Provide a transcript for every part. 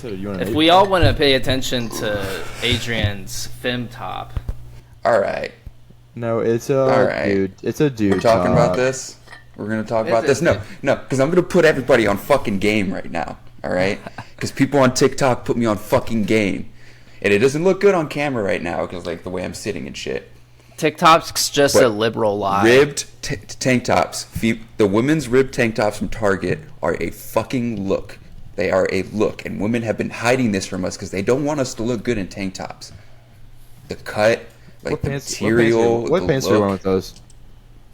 So you want If we all want to pay attention to Adrian's fem top. All right. No, it's a dude. It's a dude. We're talking about this. We're gonna talk about this. No, because I'm gonna put everybody on fucking game right now. All right, because people on TikTok put me on fucking game, and it doesn't look good on camera right now because like the way I'm sitting and shit. TikTok's just a liberal lie. Ribbed tank tops. The women's ribbed tank tops from Target are a fucking look. They are a look, and women have been hiding this from us because they don't want us to look good in tank tops. The cut, like the material. What pants are you wearing with those?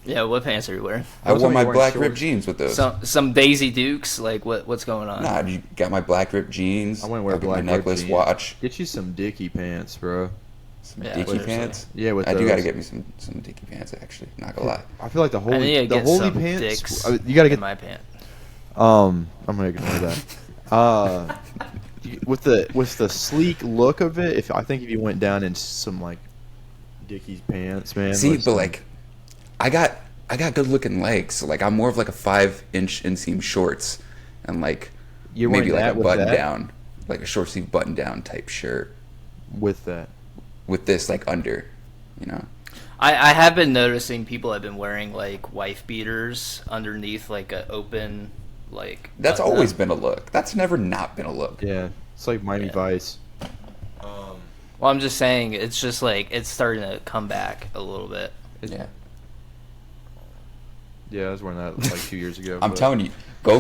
Yeah, what pants are you wearing? I wore my black ripped jeans with those. Some Daisy Dukes? Like, what's going on? Nah, you got my black ripped jeans. I want to wear black my necklace, jeans. watch. Get you some Dickie pants, bro. Some Dickie pants? Yeah, with I those. do got to get me some Dickie pants, actually. Not gonna lie. I feel like the holy pants. You got to get my pant. I'm gonna ignore that. With the sleek look of it, I think if you went down in some like Dickies pants, man. See, but like, I got good looking legs. So like, I'm more of like a 5-inch inseam shorts, and like maybe like a button down, like a short sleeve button down type shirt. With that. With this like under, you know. I have been noticing people have been wearing like wife beaters underneath like a open like. That's always been a look. That's never not been a look. Yeah, it's like Miami Vice. Well, I'm just saying it's just like it's starting to come back a little bit. Yeah. Yeah, I was wearing that like 2 years ago. I'm telling you,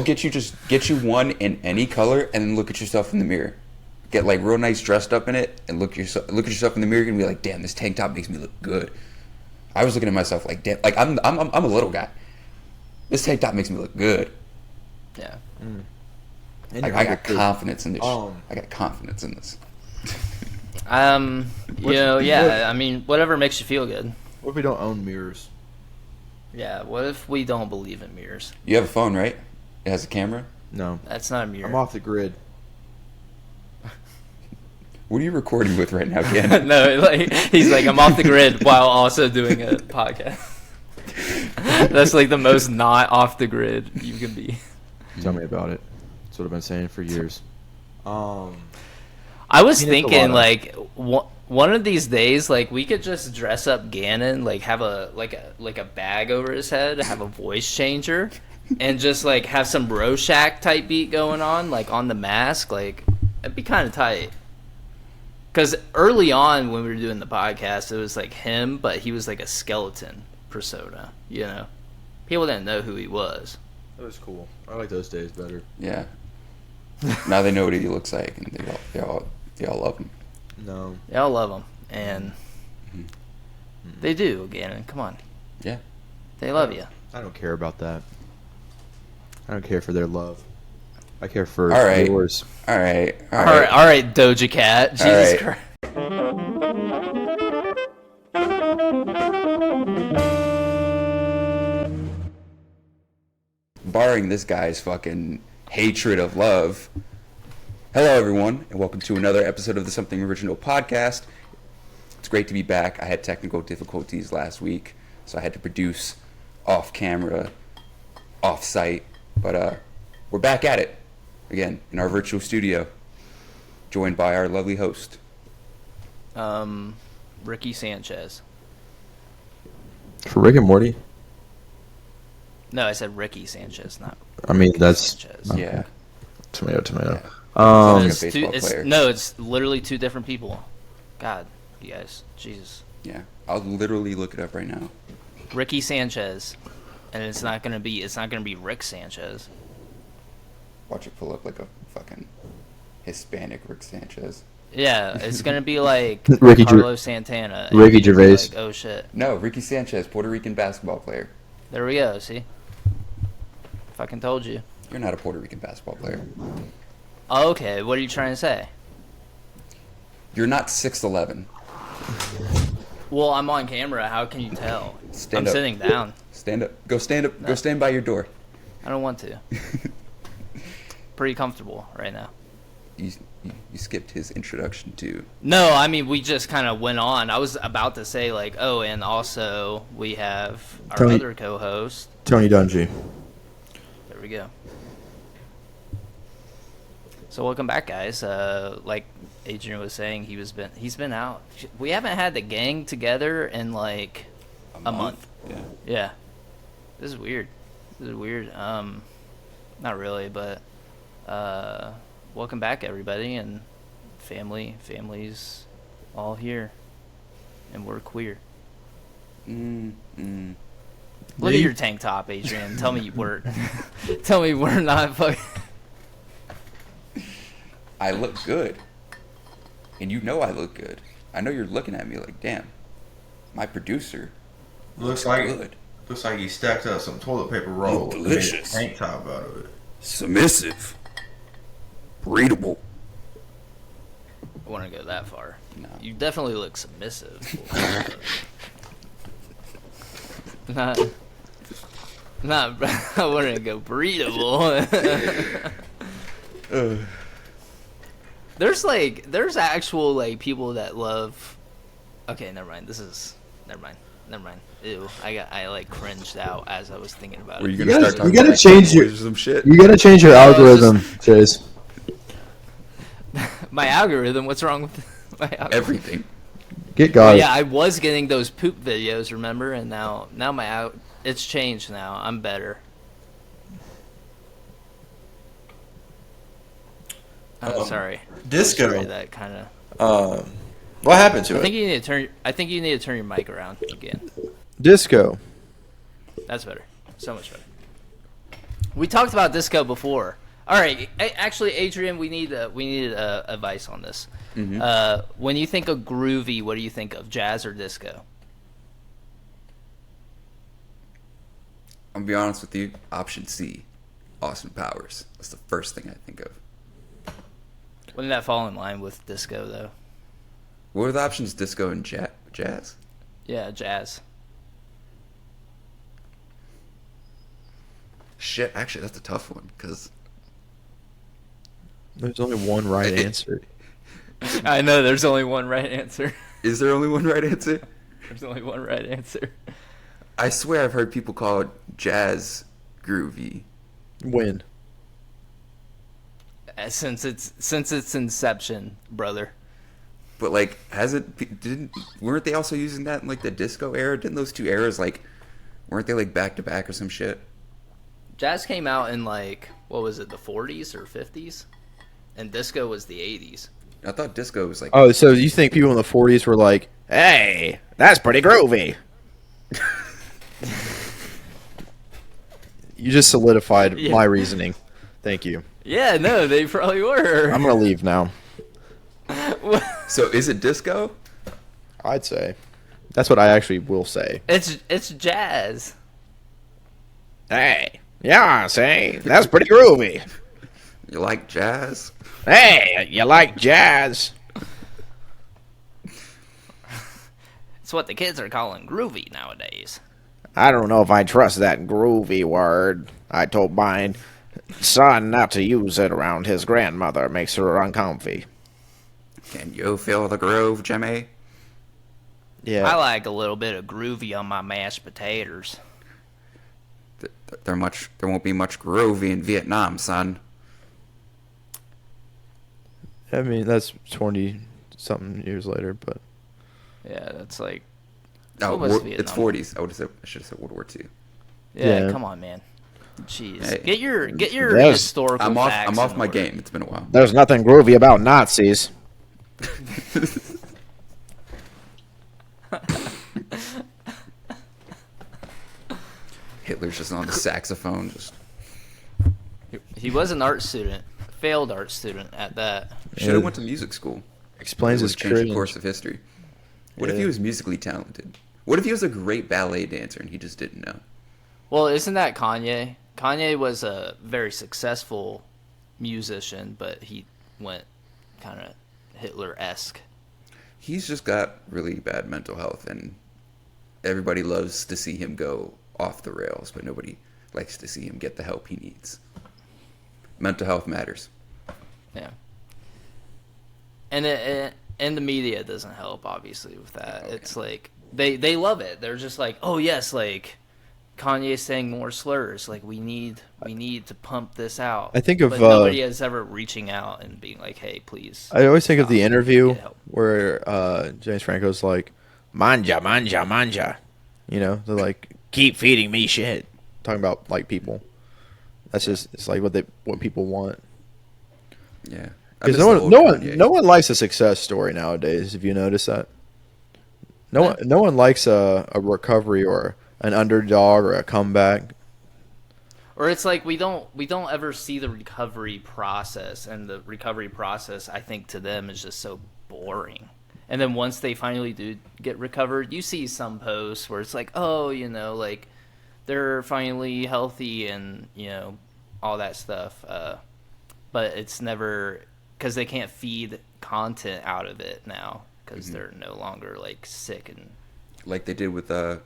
get you one in any color, and then look at yourself in the mirror. Get like real nice dressed up in it, and look at yourself in the mirror and be like, damn, this tank top makes me look good. I was looking at myself like, damn, like I'm a little guy. This tank top makes me look good. Yeah. Like, I got confidence in this. I got confidence in this. I mean, whatever makes you feel good. What if we don't own mirrors? Yeah, what if we don't believe in mirrors? You have a phone, right? It has a camera? No. That's not a mirror. I'm off the grid. What are you recording with right now, Ken? No, like he's like, I'm off the grid while also doing a podcast. That's like the most not off the grid you can be. Tell me about it. That's what I've been saying for years. I was thinking like one of these days, like we could just dress up Gannon, like have a bag over his head, have a voice changer, and just like have some Rorschach type beat going on, like on the mask. Like it'd be kind of tight. Because early on when we were doing the podcast, it was like him, but he was like a skeleton persona. You know, people didn't know who he was. That was cool. I like those days better. Yeah. Now they know what he looks like, and they all love him. No. They all love him, and they do, Gannon. Come on. Yeah. They love you. I don't care about that. I don't care for their love. I care for yours. All right, Doja Cat. Jesus Christ. Barring this guy's fucking hatred of love. Hello, everyone, and welcome to another episode of the Something Original podcast. It's great to be back. I had technical difficulties last week, so I had to produce off camera, off site, but we're back at it again in our virtual studio, joined by our lovely host, Ricky Sanchez. For Rick and Morty? No, I said Ricky Sanchez, not. I mean, Ricky that's Sanchez. Yeah. Tomato. Yeah. It's literally two different people. God, you guys, Jesus. Yeah, I'll literally look it up right now. Ricky Sanchez, and it's not gonna be Rick Sanchez. Watch it pull up like a fucking Hispanic Rick Sanchez. Yeah, it's gonna be like Ricky Carlos Santana. Ricky Gervais. Like, oh shit. No, Ricky Sanchez, Puerto Rican basketball player. There we go. See, fucking told you. You're not a Puerto Rican basketball player. Okay, what are you trying to say? You're not 6'11". Well, I'm on camera. How can you tell? Stand I'm up. sitting down. Stand up. Go stand up. No. Go stand by your door. I don't want to. Pretty comfortable right now. You skipped his introduction to. No, I mean, we just kind of went on. I was about to say, like, oh, and also we have our other co-host. Tony Dungy. There we go. So welcome back, guys. Like Adrian was saying, he's been out. We haven't had the gang together in like a month. Yeah. Yeah. This is weird. Not really, but welcome back, everybody, and families all here, and we're queer. Look at your tank top, Adrian. Tell me we're not fucking. I look good. And you know I look good. I know you're looking at me like, damn, my producer Looks like good. looks like he stacked up some toilet paper roll Look and made a delicious. tank top out of it. Submissive. Breedable. I want to go that far. No. You definitely look submissive. not. I want to go breedable. There's actual like people that love. Okay, never mind. Never mind. Ew, I like cringed out as I was thinking about Were it. you gonna start talking you gotta about change your- or some shit? You gotta change your No, it's algorithm, Chase. My algorithm. What's wrong with my algorithm? Everything. Get Oh, God. yeah, I was getting those poop videos, remember? And now it's changed now. I'm better. Oh, sorry. Disco. Sorry, that kind of. What happened to I it? think you need to turn your mic around again. Disco. That's better. So much better. We talked about disco before. All right, actually, Adrian, we need advice on this. When you think of groovy, what do you think of, jazz or disco? I'm gonna be honest with you. Option C, Austin Powers. That's the first thing I think of. Wouldn't that fall in line with disco, though? What are the options? Disco and jazz? Yeah, jazz. Shit, actually, that's a tough one because There's only one right answer. I know there's only one right answer. is there only one right answer? There's only one right answer. I swear I've heard people call it jazz groovy. When? Since its inception, brother. But like, weren't they also using that in like the disco era? Didn't those two eras like, weren't they like back to back or some shit? Jazz came out in like, what was it, the 40s or 50s? And disco was the 80s. I thought disco was like. Oh, so you think people in the 40s were like, hey, that's pretty groovy. You just solidified Yeah. my reasoning. Thank you. Yeah, no, they probably were. I'm going to leave now. So is it disco? I'd say. That's what I actually will say. It's jazz. Hey, yeah, say, that's pretty groovy. You like jazz? Hey, you like jazz? It's what the kids are calling groovy nowadays. I don't know if I trust that groovy word. I told my son not to use it around his grandmother. It makes her uncomfy. Can you feel the groove, Jimmy? Yeah. I like a little bit of groovy on my mashed potatoes. There won't be much groovy in Vietnam, son. I mean, that's 20-something years later, but... Yeah, that's like, No, What was it's Vietnam? 40s. I should have said World War II. yeah, Yeah. come on, man. Jeez, Hey, get your there's- historical I'm off. facts I'm off in my order. game. It's been a while. There's nothing groovy about Nazis. Hitler's just on the saxophone. Just He was an art student, failed art student at that. should have went to music school. Explains It his would change the cringe. course of history. What if he Yeah. was musically talented? What if he was a great ballet dancer and he just didn't know? Well, isn't that Kanye? Kanye was a very successful musician, but he went kind of Hitler-esque. He's just got really bad mental health, and everybody loves to see him go off the rails, but nobody likes to see him get the help he needs. Mental health matters. Yeah. And the media doesn't help, obviously, with that. Oh, It's like they love it. They're just like, oh yes, like Kanye saying more slurs. Like we need to pump this out. I think of, but nobody is ever reaching out and being like, hey, please. I always think of stop. the interview Get help. where James Franco's like, manja, manja, manja. You know, they're like, keep feeding me shit. Talking about like people. That's just it's like what people want. Yeah. Because no one likes a success story nowadays. If you notice that, no one likes a recovery or an underdog or a comeback. Or it's like we don't ever see the recovery process, and the recovery process, I think, to them is just so boring. And then once they finally do get recovered, you see some posts where it's like, oh, you know, like they're finally healthy and, you know, all that stuff. But it's never because they can't feed content out of it now because they're no longer like sick and like they did with Bam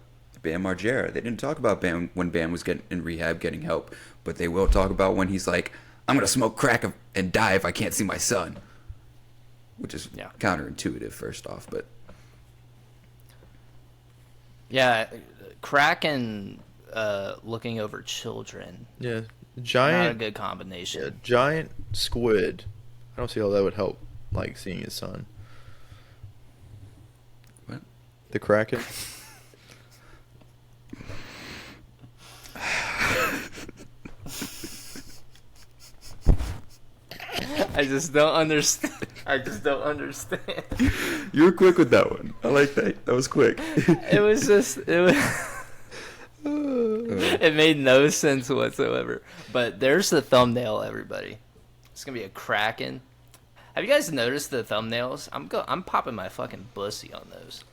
Margera. They didn't talk about Bam when Bam was getting in rehab, getting help, but they will talk about when he's like, "I'm gonna smoke crack and die if I can't see my son," which is counterintuitive, first off. But yeah, crack and looking over children. Yeah, Not a good combination. Yeah, giant squid. I don't see how that would help, like seeing his son. What? The Kraken. I just don't understand. I just don't understand. you were quick with that one. I like that. That was quick. It was just it made no sense whatsoever. But there's the thumbnail, everybody. It's gonna be a Kraken. Have you guys noticed the thumbnails? I'm popping my fucking bussy on those.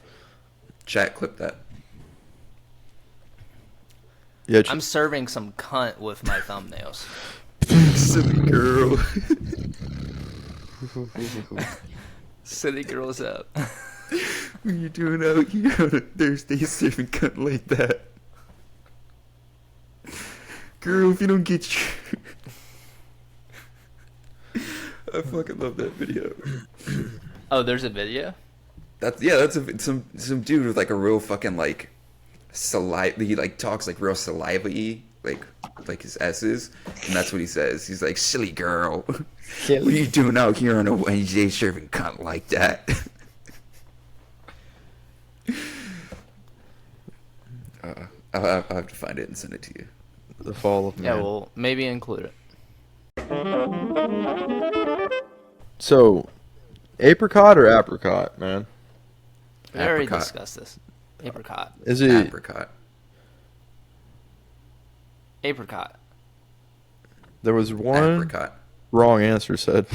Chat, clip that. Yeah, I'm serving some cunt with my thumbnails. Silly girl. City girls up. What are you doing out here on a Thursday serving cunt like that? Girl, if you don't get your... I fucking love that video. Oh, there's a video? That's some dude with like a real fucking like saliva. He like talks like real saliva-y, like his S's, and that's what he says. He's like, "Silly girl, what are you doing out here on a Wednesday serving cunt like that?" I'll have to find it and send it to you. The fall of man. Yeah, well, maybe include it. So, apricot or apricot, man? We already Apricot. discussed this. Apricot. Is it? Apricot. Apricot. There was one Apricot. wrong answer said.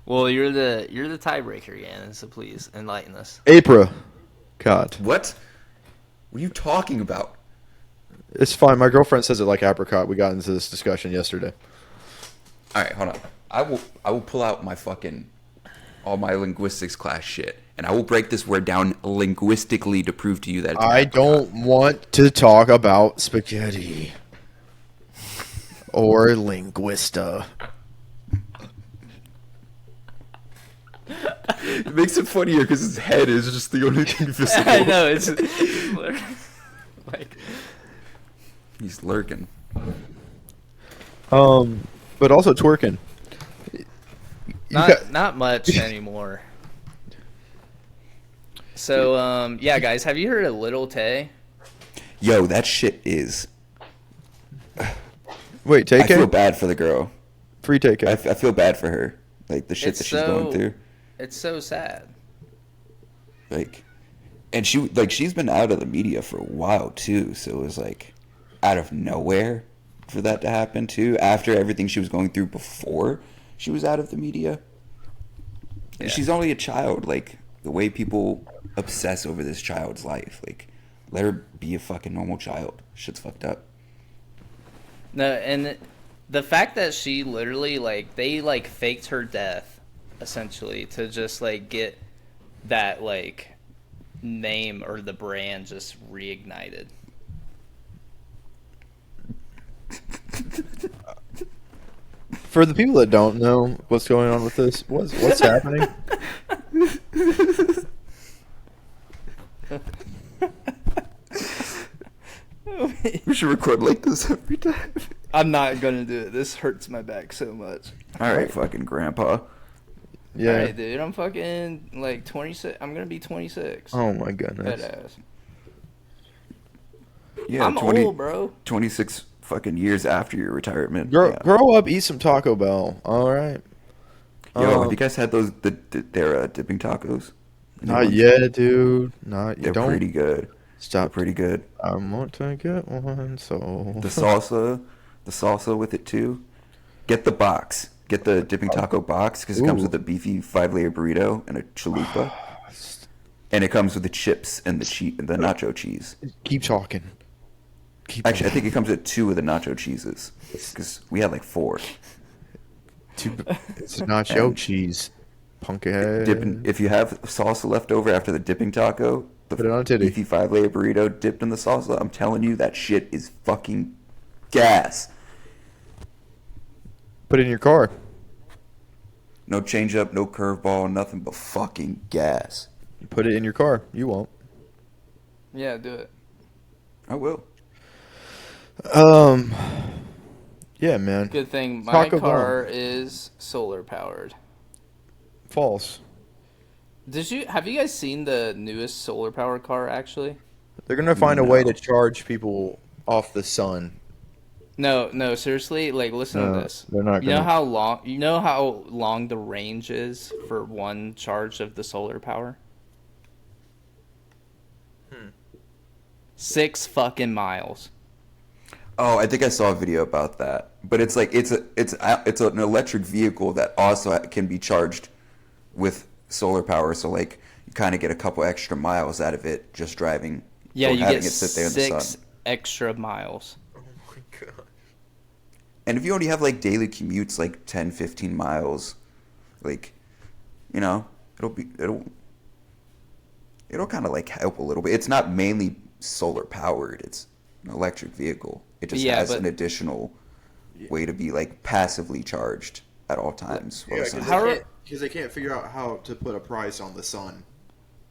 Well, you're the tiebreaker, Gannon, so please enlighten us. Apricot. What? What are you talking about? It's fine. My girlfriend says it like apricot. We got into this discussion yesterday. All right, hold on. I will pull out my fucking all my linguistics class shit, and I will break this word down linguistically to prove to you that it's I apricot. don't want to talk about spaghetti or linguista. It makes it funnier because his head is just the only thing visible. I know, it's like He's lurking. But also twerking. not much anymore. So, yeah, guys, have you heard of Little Tay? Yo, that shit is. Wait, I take feel it. bad for the girl. Free take I it. feel bad for her. Like the shit It's that she's going through. It's so sad. Like, and she's been out of the media for a while too. So it was like out of nowhere for that to happen too. After everything she was going through before she was out of the media. And she's only a child. Like the way people obsess over this child's life. Like, let her be a fucking normal child. Shit's fucked up. No, and the fact that she literally, like, they, like, faked her death, essentially, to just, like, get that, like, name or the brand just reignited. For the people that don't know what's going on with this, what's happening? should record like this every time. I'm not gonna do it. This hurts my back so much. All right, fucking grandpa. Yeah. Alright, dude, I'm fucking like 26. I'm gonna be 26. Oh my goodness. Badass. Yeah, I'm 20, old, bro. 26 fucking years after your retirement. Grow, Yeah. grow up, eat some Taco Bell. All right. Yo, have you guys had their dipping tacos? Not yet, dude. Not They're yet. Don't pretty good. They're stop. pretty good. I want to get one. So The salsa with it too. Get the box. Get the dipping taco box because it comes Ooh. with a beefy 5-layer burrito and a chalupa, and it comes with the chips and the nacho cheese. Keep talking. Actually, I think it comes with 2 of the nacho cheeses because we had like 4. It's nacho cheese. Punkhead. If you have salsa left over after the dipping taco, the Put it on a titty. beefy 5-layer burrito dipped in the salsa, I'm telling you that shit is fucking gas. Put it in your car. No change up, no curveball, nothing but fucking gas. Put it in your car. You won't. Yeah, do it. I will. Yeah, man. Good thing my Taco car is solar powered. False. Have you guys seen the newest solar powered car actually? They're gonna find a way No. to charge people off the sun. No, seriously, like listen to No, this. they're not You know gonna- how long the range is for one charge of the solar power? 6 fucking miles. Oh, I think I saw a video about that. But it's like it's an electric vehicle that also can be charged with solar power. So like you kind of get a couple extra miles out of it just driving. Yeah, or you having get it sit there in the 6 sun. extra miles. Oh my god. And if you only have like daily commutes, like 10, 15 miles, like, you know, it'll kind of like help a little bit. It's not mainly solar powered. It's an electric vehicle. It just Yeah, has but- an additional way to be like passively charged at all times. while the sun's How- out. because they can't figure out how to put a price on the sun.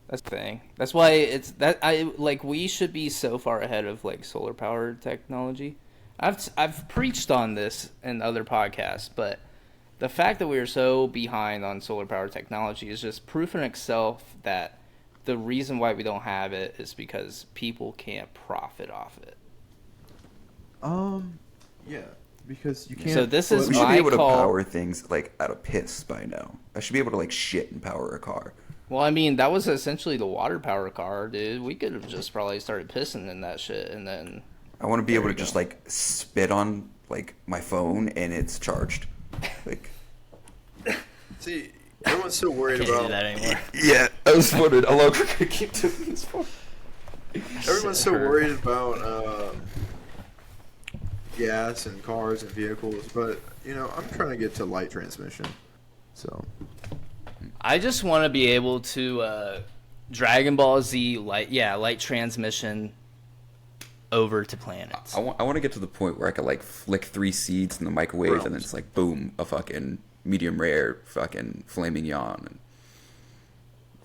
That's the thing. That's why we should be so far ahead of like solar powered technology. I've preached on this in other podcasts, but the fact that we are so behind on solar powered technology is just proof in itself that the reason why we don't have it is because people can't profit off it. Yeah, because you can't. So this is We should be my able to call. power things like out of piss by now. I should be able to like shit and power a car. Well, I mean, that was essentially the water power car, dude. We could have just probably started pissing in that shit and then. I want to be able to you just go. like spit on like my phone and it's charged. Like, See, everyone's so worried Can't do about. that anymore. yeah, I was wondering how long we're gonna keep doing this for. Everyone's so worried about gas and cars and vehicles, but you know, I'm trying to get to light transmission. So I just want to be able to Dragon Ball Z light transmission over to planets. I want to get to the point where I could like flick 3 seeds in the microwave and then it's like boom, a fucking medium rare fucking flaming yawn and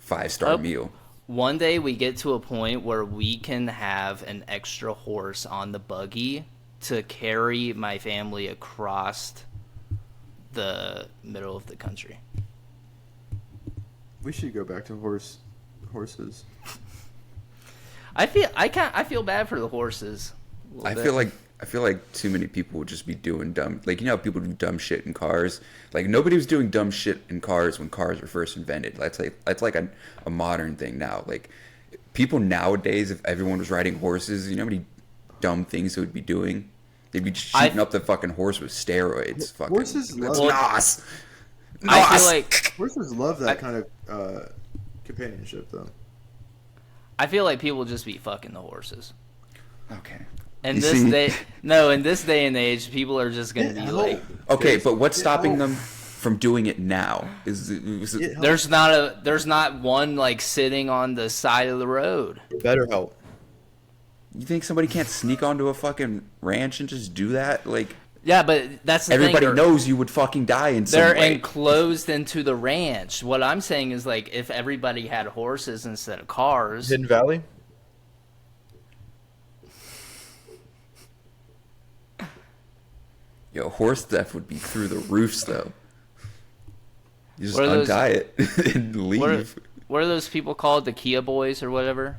5-star meal. One day we get to a point where we can have an extra horse on the buggy to carry my family across the middle of the country. we should go back to horses. I feel bad for the horses. a little I bit. feel like too many people would just be doing dumb, like, you know how people do dumb shit in cars. Like nobody was doing dumb shit in cars when cars were first invented. That's like a modern thing now. Like people nowadays, if everyone was riding horses, you know how many dumb things they would be doing. They'd be shooting up the fucking horse with steroids. Fucking, Horses that's love- nos. I feel like Horses love that kind of companionship, though. I feel like people just be fucking the horses. Okay. In You this see- in this day and age, people are just gonna be like, Okay, but what's stopping them from doing it now? Is it Get help. there's not one like sitting on the side of the road. Better help. you think somebody can't sneak onto a fucking ranch and just do that? Like Yeah, but that's the everybody thing. knows you would fucking die in some They're way. enclosed into the ranch. What I'm saying is like if everybody had horses instead of cars. Hidden Valley. Yo, horse theft would be through the roofs though. You just What are those- untie it and leave. What are those people called? The Kia boys or whatever?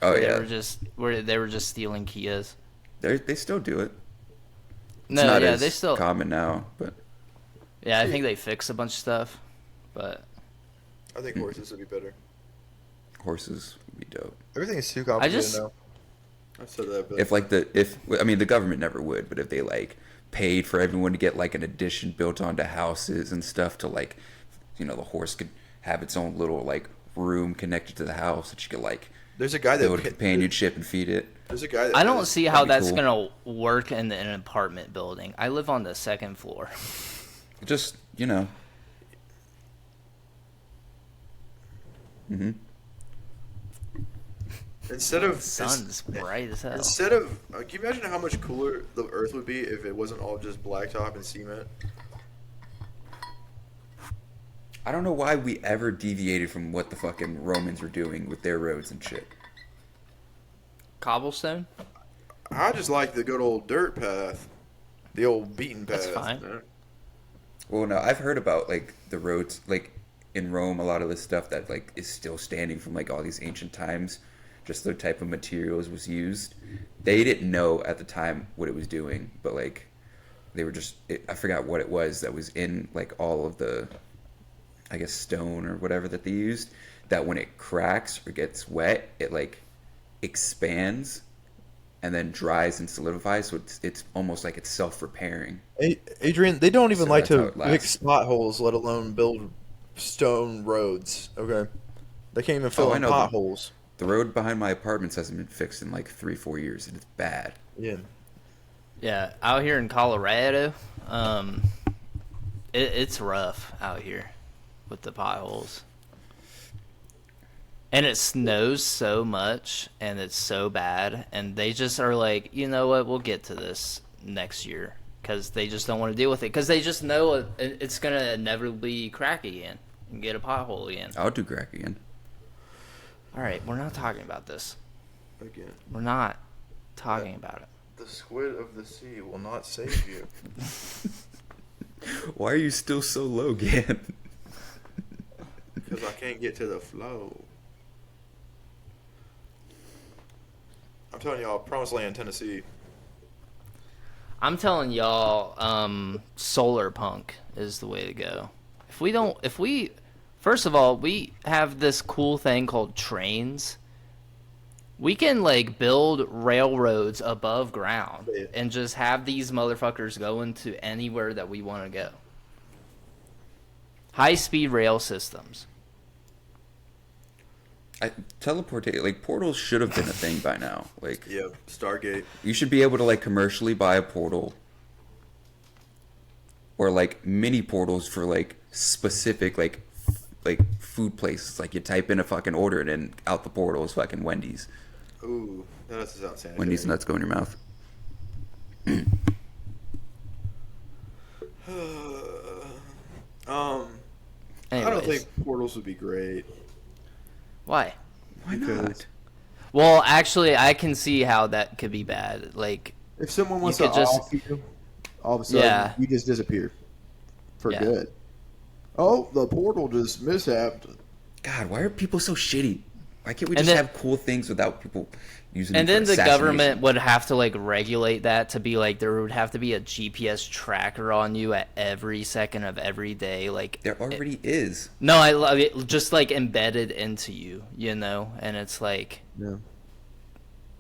Oh Where yeah, they were just stealing Kias. they still do it. It's No, not yeah, as they still. common now, but Yeah, I think they fixed a bunch of stuff, but I think horses would be better. horses would be dope. Everything is too complicated just- now. I've said that, but If like the government never would, but if they like paid for everyone to get like an addition built onto houses and stuff to like, the horse could have its own little like room connected to the house that you could like there's a guy that build companionship and feed it. There's a guy that I don't see how that'd that's be cool. gonna work in an apartment building. I live on the second floor. Just Mm-hmm. Instead of The sun's bright as hell. Instead of, can you imagine how much cooler the Earth would be if it wasn't all just blacktop and cement? I don't know why we ever deviated from what the fucking Romans were doing with their roads and shit. Cobblestone? I just like the good old dirt path, the old beaten path. That's fine. man. Well, no, I've heard about like the roads, like in Rome, a lot of the stuff that like is still standing from like all these ancient times. Just the type of materials was used. They didn't know at the time what it was doing, but like they were just I forgot what it was that was in like all of the, I guess, stone or whatever that they used. That when it cracks or gets wet, it like expands and then dries and solidifies. So it's almost like it's self-repairing. Adrian, they don't even So like that's how to it lasts. fix potholes, let alone build stone roads. Okay, they can't even fill Oh, I in know. potholes. The road behind my apartments hasn't been fixed in like 3-4 years, and it's bad. Yeah, Yeah, out here in Colorado, it's rough out here with the potholes. And it snows so much, and it's so bad, and they just are like, you know what, we'll get to this next year, because they just don't want to deal with it, because they just know it's going to inevitably crack again and get a pothole again. I'll do crack again. All right, we're not talking about this. again, We're not talking about it. the squid of the sea will not save you. Why are you still so low, Gan? Because I can't get to the flow. I'm telling y'all, Promised Land, Tennessee. I'm telling y'all, solar punk is the way to go. First of all, we have this cool thing called trains. We can like build railroads above ground Yeah. and just have these motherfuckers going to anywhere that we want to go. High-speed rail systems. Teleportate, like portals should have been a thing by now. Like Yeah, Stargate. you should be able to like commercially buy a portal, or like mini portals for like specific like food places. Like you type in a fucking order and then out the portal is fucking Wendy's. Ooh, that doesn't sound sanitary. Wendy's nuts go in your mouth. I don't Anyways. think portals would be great. Why? Why Because- not? Well, actually, I can see how that could be bad. Like, If someone wants You to could just- off you, all of a sudden Yeah. you just disappear for Yeah. good. Oh, the portal just mishapped. God, why are people so shitty? Why can't we And just then- have cool things without people using and them then for the government assassination? would have to like regulate that to be like there would have to be a GPS tracker on you at every second of every day. Like, There already is. no, I love it, just like embedded into you, and it's like Yeah.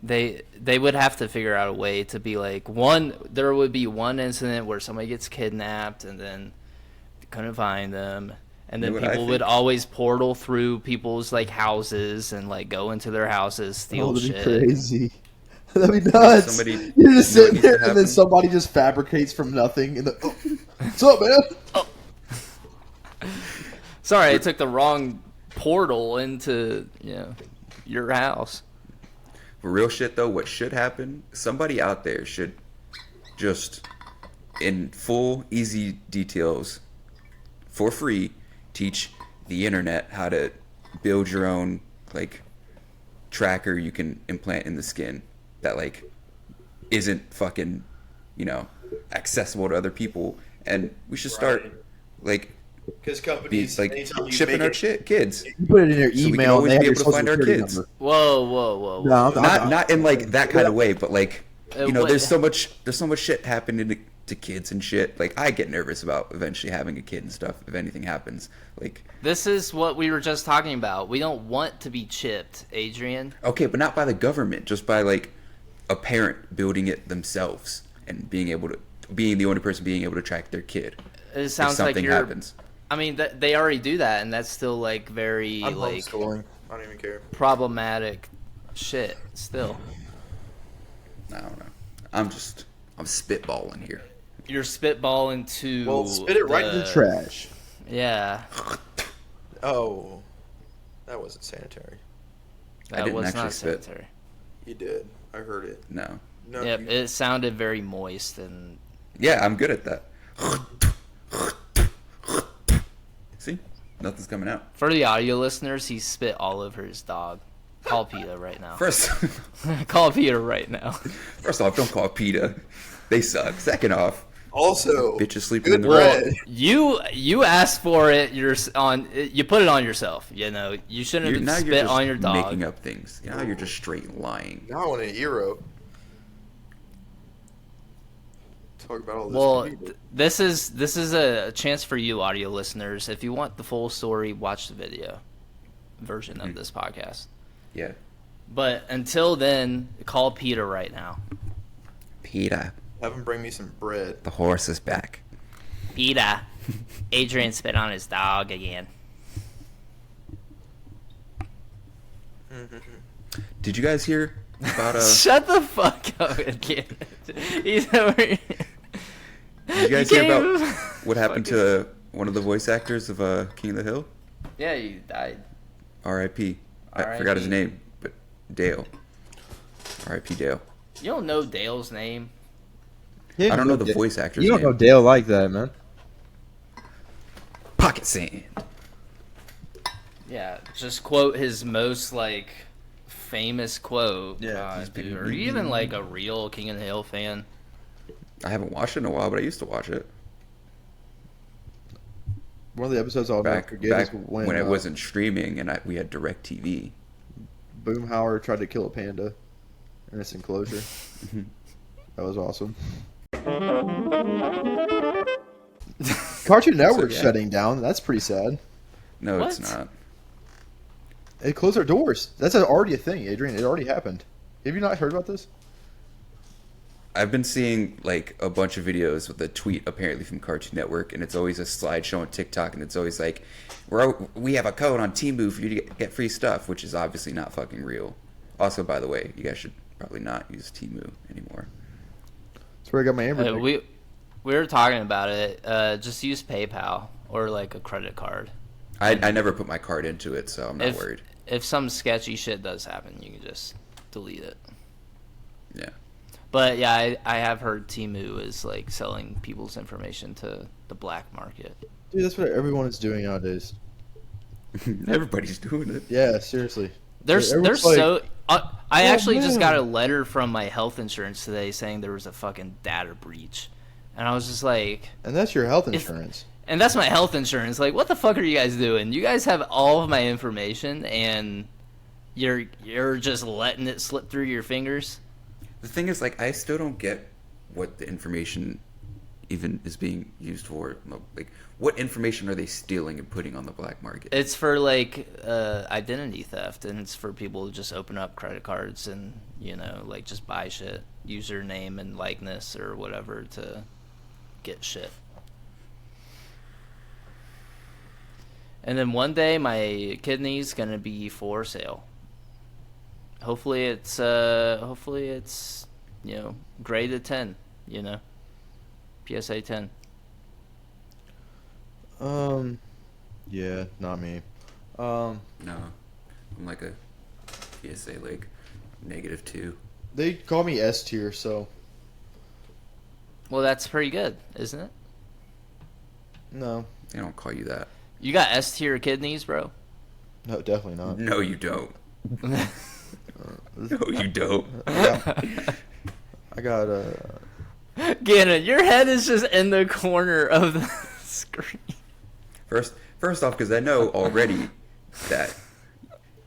they would have to figure out a way to be like there would be one incident where somebody gets kidnapped and then they couldn't find them, and then You know what I people would think? always portal through people's like houses and like go into their houses, steal that'd shit. be crazy. That'd be nuts. Somebody- You're just you know what sitting needs there, to and then happen? somebody just fabricates from nothing. And oh, what's up, man? Sorry, I took the wrong portal into your house. For real shit though, what should happen, somebody out there should just, in full, easy details, for free, teach the internet how to build your own, like, tracker you can implant in the skin that, like, isn't fucking, accessible to other people, and we should start Right. like Because be companies, like anytime you shipping make our it, shit kids, you put it in your so we can email, always and they be have able your to find social our security kids. number. Whoa. No, Not in like that kind of way, but like What- there's so much shit happening to kids and shit. Like I get nervous about eventually having a kid and stuff if anything happens. Like This is what we were just talking about. We don't want to be chipped, Adrian. okay, but not by the government, just by like a parent building it themselves and being the only person being able to track their kid. It sounds if like something you're. happens. I mean, they already do that, and that's still like very I'm like homeschooling. I don't even care. problematic shit. Still, I don't know. I'm spitballing here. you're spitballing to. Well, spit it right in the trash. Yeah, Oh, that wasn't sanitary. that didn't was actually not spit. sanitary. You did. I heard it. No. No. Yep, you- it sounded very moist and. Yeah, I'm good at that. See? Nothing's coming out. For the audio listeners, he spit all over his dog. Call PETA right now. First Call PETA right now. first off, don't call PETA. They suck. Second off, Also, bitches sleeping good in the bread. You asked for it. You put it on yourself. You know you shouldn't have now spit you're just on your dog. making up things. Now you're just straight lying. Now I want an euro. Talk about all this. Well, people. this is a chance for you, audio listeners. If you want the full story, watch the video version of this podcast. Yeah. But until then, call PETA right now. PETA. Have him bring me some bread. The horse is back. PETA. Adrian spit on his dog again. Did you guys hear about Shut the fuck up again. He's over here. Did you guys You hear can't about even- what happened to one of the voice actors of King of the Hill? Yeah, you died. R.I.P. I forgot his name, but Dale. R.I.P. Dale. You don't know Dale's name. I don't know the voice actor's You don't name. know Dale like that, man. Pocket sand. Yeah, just quote his most like famous quote. Yeah, Dude, are you even like a real King of the Hill fan? I haven't watched it in a while, but I used to watch it One of the episodes I'll never back forget is when it wasn't streaming and we had DirecTV. Boomhauer tried to kill a panda in its enclosure. That was awesome. Cartoon Network's yeah. shutting down. That's pretty sad. No, it's What? not. They closed their doors. That's already a thing, Adrian. It already happened. Have you not heard about this? I've been seeing like a bunch of videos with a tweet apparently from Cartoon Network, and it's always a slideshow on TikTok, and it's always like, we have a code on Temu for you to get free stuff, which is obviously not fucking real. Also, by the way, you guys should probably not use Temu anymore. That's where I got my Amber. Drink. We were talking about it. Just use PayPal or like a credit card. I never put my card into it, so I'm not worried. If some sketchy shit does happen, you can just delete it. Yeah. But yeah, I have heard Temu is like selling people's information to the black market. Dude, that's what everyone is doing nowadays. Everybody's doing it. Yeah, seriously. There's Everyone's like, so I actually just got man. a letter from my health insurance today saying there was a fucking data breach, and I was just like, and that's your health insurance. and that's my health insurance. Like, what the fuck are you guys doing? You guys have all of my information, and you're just letting it slip through your fingers. The thing is, like, I still don't get what the information even is being used for. Like, what information are they stealing and putting on the black market? It's for like identity theft, and it's for people to just open up credit cards and like just buy shit, username and likeness or whatever to get shit. And then one day my kidney's gonna be for sale. Hopefully it's graded 10, PSA 10. Yeah, not me. No. I'm like a PSA, like, -2. They call me S tier, so Well, that's pretty good, isn't it? no, They don't call you that. You got S tier kidneys, bro. no, definitely not. No, you don't. No, you don't. I got Gannon, your head is just in the corner of the screen. First off, because I know already that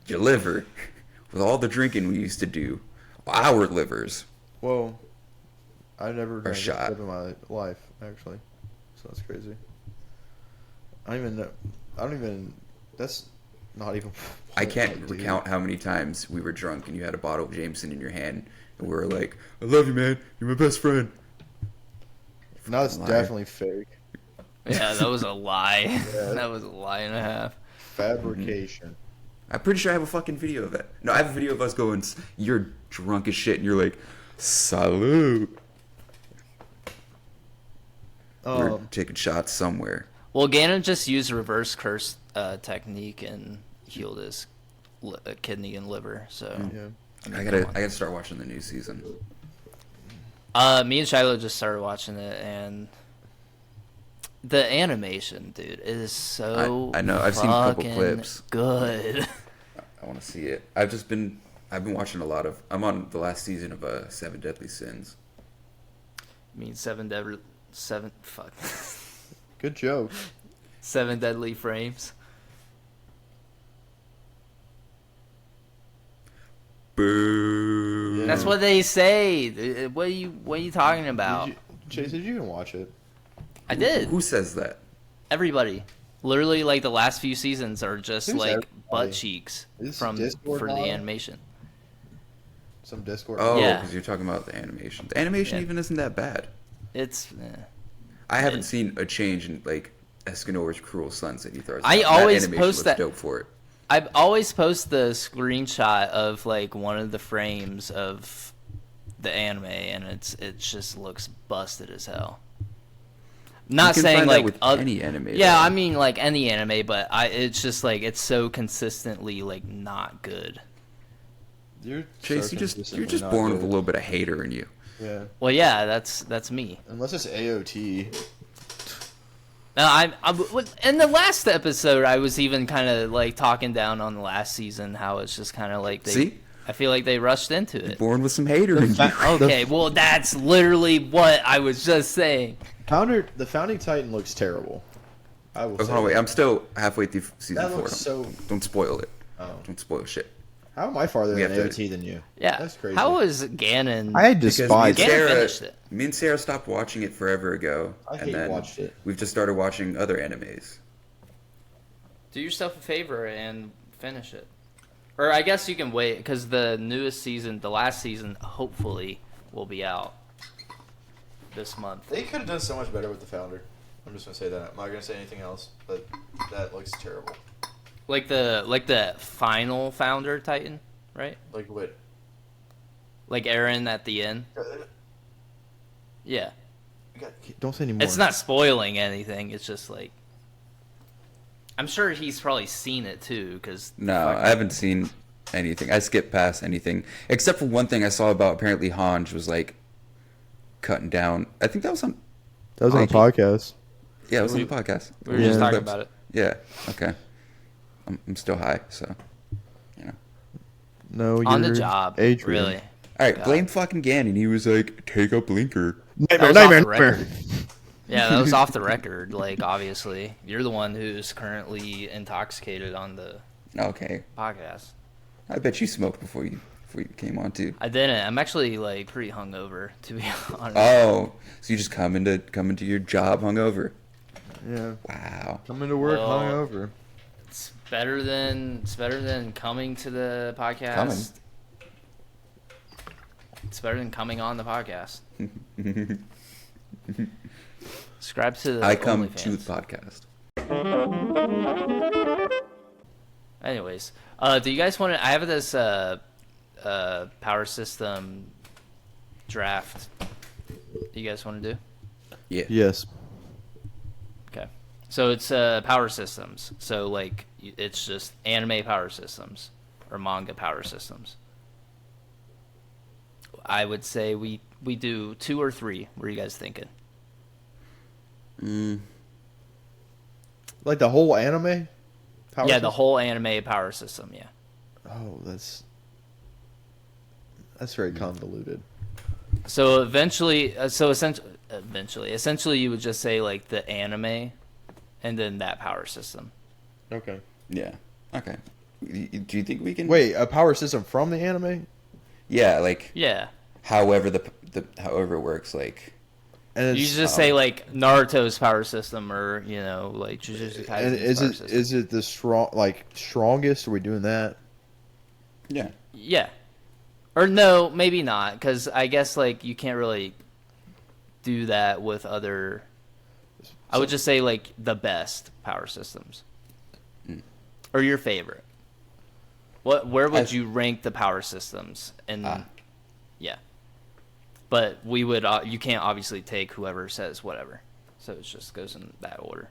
your liver, with all the drinking we used to do, our livers. Well, I've never drank a shot. sip in my life, actually. So that's crazy. I don't even know. That's not even. I can't dude. recount how many times we were drunk and you had a bottle of Jameson in your hand and we were like, I love you, man. You're my best friend. No, it's Liar. definitely fake. Yeah, that was a lie. Yeah. That was a lie and a half. Fabrication. I'm pretty sure I have a fucking video of that. No, I have a video of us going, you're drunk as shit, and you're like, salute. We're taking shots somewhere. Well, Gannon just used reverse curse technique and healed his kidney and liver. So Yeah. I gotta start watching the new season. me and Shiloh just started watching it, and the animation, dude, is so I know. I've seen a couple fucking clips. good. I want to see it. I've been watching a lot of. I'm on the last season of Seven Deadly Sins. I mean, fuck. Good joke. 7 deadly frames. Boo. Yeah. That's what they say. What are you talking about? Chase, did you even watch it? I did. Who says that? Everybody. Literally, like, the last few seasons are just Who's like everybody? butt cheeks Is this for Discord the mod? animation. Some Discord. Oh, Yeah. because you're talking about the animation. The animation Yeah. even isn't that bad. It's. I haven't seen a change in like Escanor's Cruel Sunset either. I always animation post looks that- dope for it. I always post the screenshot of like one of the frames of the anime, and it just looks busted as hell. Not You can saying find that like with oth- any anime. Yeah, though. I mean like any anime, but it's just like it's so consistently like not good. You're Chase, so you're consistently just not born with a good. little bit of hater in you. Yeah. Well, yeah, that's me. Unless it's AOT. Now, in the last episode, I was even kind of like talking down on the last season, how it's just kind of like See? I feel like they rushed into it. Born with some hater in you. Okay, well, that's literally what I was just saying. The Founding Titan looks terrible. I will Oh, say hold on, wait. that. I'm still halfway through season That 4. looks so. Don't spoil it. Oh. Don't spoil shit. How am I farther We than have to- AOT than you? Yeah, That's crazy. How was Ganon? I Because despise Ganon it. finished it. me and Sarah stopped watching it forever ago, I and hate then watched it. we've just started watching other animes. Do yourself a favor and finish it. Or I guess you can wait, because the newest season, the last season, hopefully will be out this month. They could have done so much better with the Founder. I'm just gonna say that. I'm not gonna say anything else, but that looks terrible. Like the final Founder Titan, right? Like what? Like Eren at the end. Yeah. Don't say anymore. It's not spoiling anything. It's just like I'm sure he's probably seen it too, because No, I haven't seen anything. I skipped past anything except for one thing I saw about apparently Hanj was like cutting down. I think that was on. That was on a Hiking. podcast. Yeah, it was on the podcast. we were just Yeah. talking Clips. about it. Yeah. Okay. I'm still high, so you know. No, you're On the job, Adrian. really. All right, God. blame fucking Ganon. He was like, take a blinker. That was off the record. Yeah, that was off the record. Like, obviously, you're the one who's currently intoxicated on the Okay. podcast. I bet you smoked before you came on too. I didn't. I'm actually like pretty hungover, to be honest. Oh, so you just come into your job hungover? Yeah. Wow. Coming to work Well, hungover. It's better than coming to the podcast. Coming. It's better than coming on the podcast. Subscribe to the I come OnlyFans. to the podcast. Anyways, do you guys want to? I have this power system draft. Do you guys want to do? Yeah. Yes. Okay. So it's power systems. So like it's just anime power systems or manga power systems. I would say we do 2 or 3. What are you guys thinking? Like the whole anime? Power Yeah, system? the whole anime power system. Yeah. Oh, that's very convoluted. So eventually, essentially, you would just say like the anime, and then that power system. Okay. Yeah. Okay. Do you think we can? Wait, a power system from the anime? Yeah, like Yeah. however however it works, like. And You just say like Naruto's power system, or like Jujutsu and Kaisen's power system. is it the strongest? Are we doing that? Yeah. Yeah. Or no, maybe not, because I guess like you can't really do that with other. I would just say like the best power systems, or your favorite. Where would you rank the power systems? And yeah, but we would. You can't obviously take whoever says whatever, so it just goes in that order.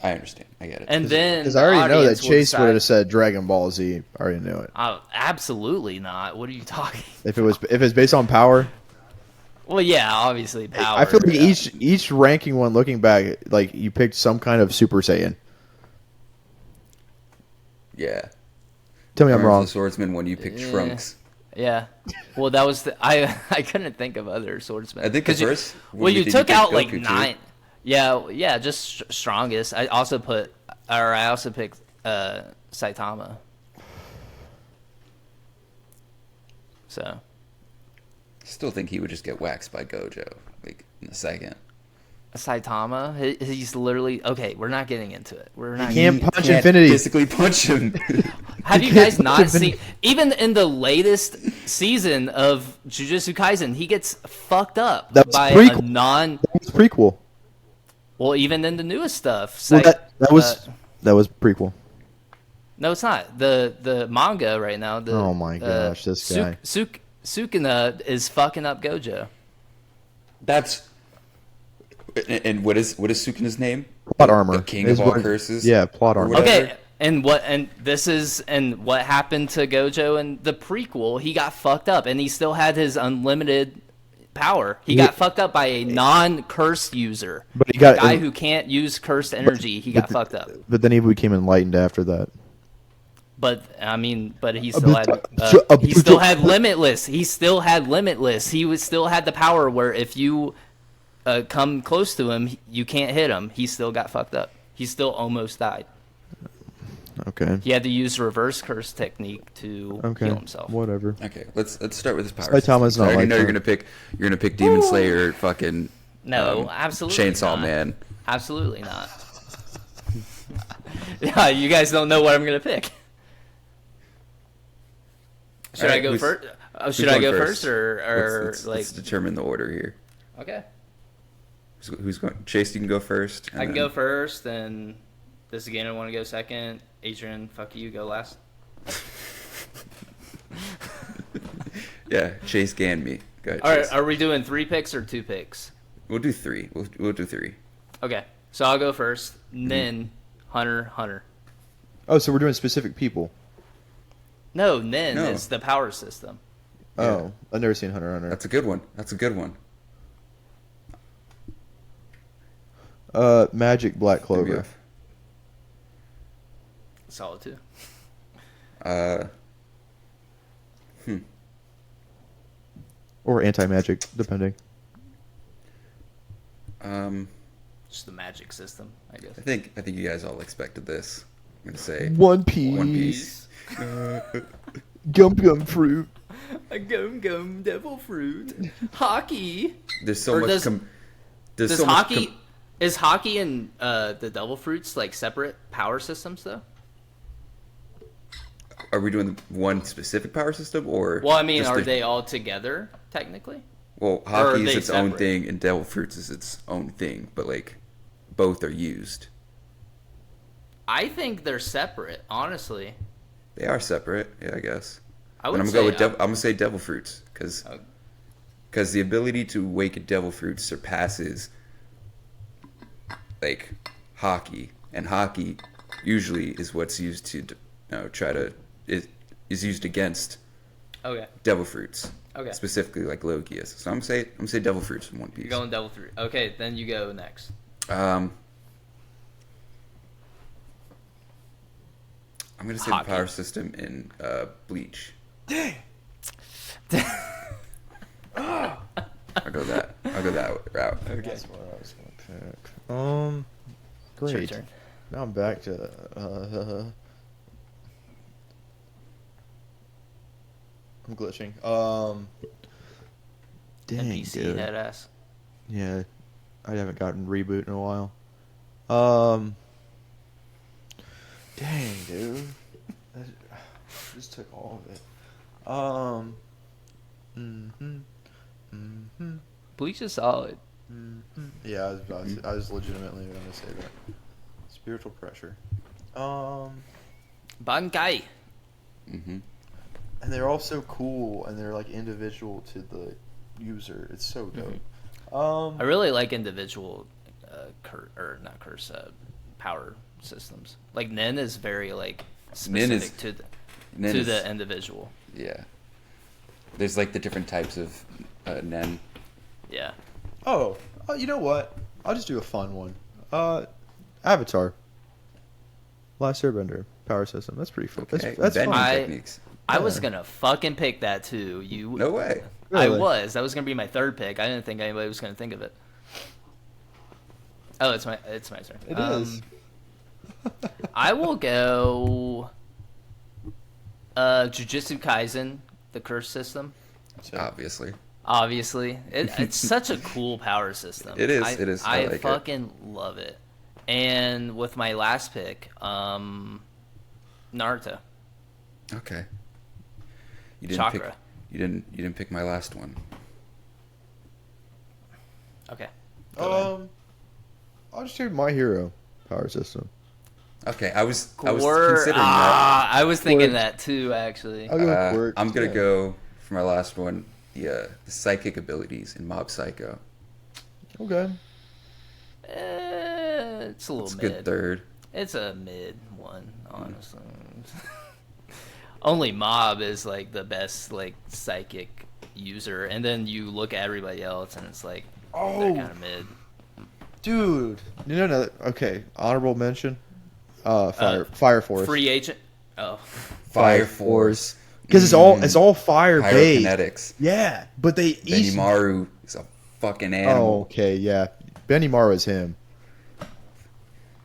I understand. I get it. And then Because I already know that audience will Chase would decide- have said Dragon Ball Z. I already knew it. Absolutely not. What are you talking? If it's based on power. Well, yeah, obviously power. I feel like each ranking one, looking back, like you picked some kind of Super Saiyan. Yeah. Tell me I'm Remember wrong. The swordsman when you picked Trunks. Yeah. Well, that was I couldn't think of other swordsmen. I think the first. You did took pick out like Goku, too? 9. Yeah, just strongest. I also picked Saitama. So. Still think he would just get waxed by Gojo, like in a second. Saitama, he's literally okay. We're not getting into it. We're not. Can't punch Can't Infinity. physically punch him. Have you guys not seen? Even in the latest season of Jujutsu Kaisen, he gets fucked up That was by prequel. a non. It's prequel. Well, even in the newest stuff. Well, that was prequel. No, it's not. The manga right now. Oh my gosh, this guy. Sukuna is fucking up Gojo. That's. And what is Sukuna's name? Plot armor. The king Is of all what- curses. Yeah, plot armor. whatever. Okay, and what happened to Gojo in the prequel? He got fucked up, and he still had his unlimited power. He got fucked up by a non-curse user. But he got- a guy who can't use cursed energy. He got fucked up. But then he became enlightened after that. But I mean, he still had limitless. He still had limitless. Still had the power where if you come close to him, you can't hit him. He still got fucked up. He still almost died. Okay. He had to use reverse curse technique to heal himself. Whatever. Okay, let's start with this power. Saitama's system. not I already like know that. you're gonna pick Demon Slayer, fucking No, absolutely Chainsaw not. Man. Absolutely not. Yeah, you guys don't know what I'm gonna pick. Should All right, I go who's- first? who's Should I going go first, or let's determine the order here. Okay, Who's going? Chase, you can go first. I can go first, and this again. I want to go second. Adrian, fuck you, go last. Yeah, Chase Gan me. Go ahead, All right, Chase. are we doing 3 picks or 2 picks? We'll do 3. We'll do 3. Okay, so I'll go first. Nin, Hunter. Oh, so we're doing specific people. No, Nin No. is the power system. Oh, I've never seen Hunter x Hunter. That's a good one. That's a good one. Magic Black Clover. Solid too. Or anti-magic, depending. Just the magic system, I guess. I think you guys all expected this. I'm gonna say One Piece. One Piece. Gum fruit. A gum devil fruit. Hockey. There's so Or much. does- There's Does so hockey much. is hockey and the devil fruits like separate power systems though? Are we doing one specific power system or? Well, I mean, just are the- they all together technically? Well, or are hockey is they its own separate? thing, and devil fruits is its own thing. But like, both are used. I think they're separate, honestly. They are separate. Yeah, I guess. I But would I'm say gonna go with I'm gonna say devil fruits because Okay. the ability to awaken devil fruits surpasses like hockey, and hockey usually is what's used to is used against Okay. devil fruits. Okay. Specifically like Loki is. So I'm gonna say devil fruits in One Piece. You're going devil fruit. Okay, then you go next. I'm gonna say Hockey. the power system in Bleach. I'll go that route. Okay. That's what I was gonna pick. It's your Great. turn. Now I'm back to. I'm glitching. Dang, NPC dude. head ass. Yeah, I haven't gotten reboot in a while. Dang, dude. That just took all of it. Bleach is solid. Yeah, I was legitimately going to say that. Spiritual pressure. Bankai. Mm-hmm. And they're all so cool, and they're like individual to the user. It's so dope. I really like individual, power systems. Like Nin is very like specific to the individual. Yeah. There's like the different types of Nen. Yeah. Oh, you know what? I'll just do a fun one. Avatar. Last Airbender power system. That's pretty fun. Okay. That's Bending fun. techniques. I was Yeah. gonna fucking pick that too. You No way. Really? That was gonna be my third pick. I didn't think anybody was gonna think of it. Oh, it's my turn. It is. I will go Jujutsu Kaisen, the curse system. Obviously. Obviously. It's such a cool power system. It is, it is. I like it. fucking love it. And with my last pick, Naruto. Okay. You Chakra. You didn't pick my last one. Okay. I'll just do My Hero power system. Okay, I was considering that. I was thinking Quirk. that too, actually. I'll go with Quirk. I'm gonna Yeah. go for my last one. The psychic abilities in Mob Psycho. Okay. It's a little It's a mid. good third. It's a mid one, honestly. Only Mob is like the best like psychic user, and then you look at everybody else, and it's like they're Oh. kind of mid. Dude. No. Okay. Honorable mention. Fire Force. Free agent. Oh, Fire Force. Because it's all fire based. Pyrokinetics. Yeah, but they each. Benimaru is a fucking animal. Oh, okay, yeah. Benimaru is him.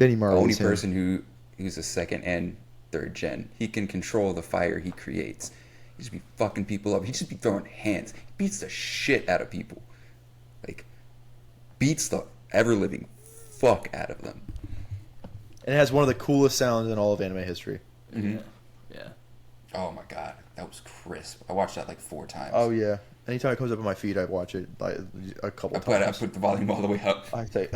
Benimaru The only is him. person who's a second and third gen. He can control the fire he creates. He just be fucking people up. He just be throwing hands. He beats the shit out of people. Like, beats the ever living fuck out of them. And it has one of the coolest sounds in all of anime history. Mm-hmm. yeah. Oh my god, that was crisp. I watched that like 4 times. Oh yeah. Anytime it comes up on my feed, I watch it like a couple I times. put the volume all the way up. I say,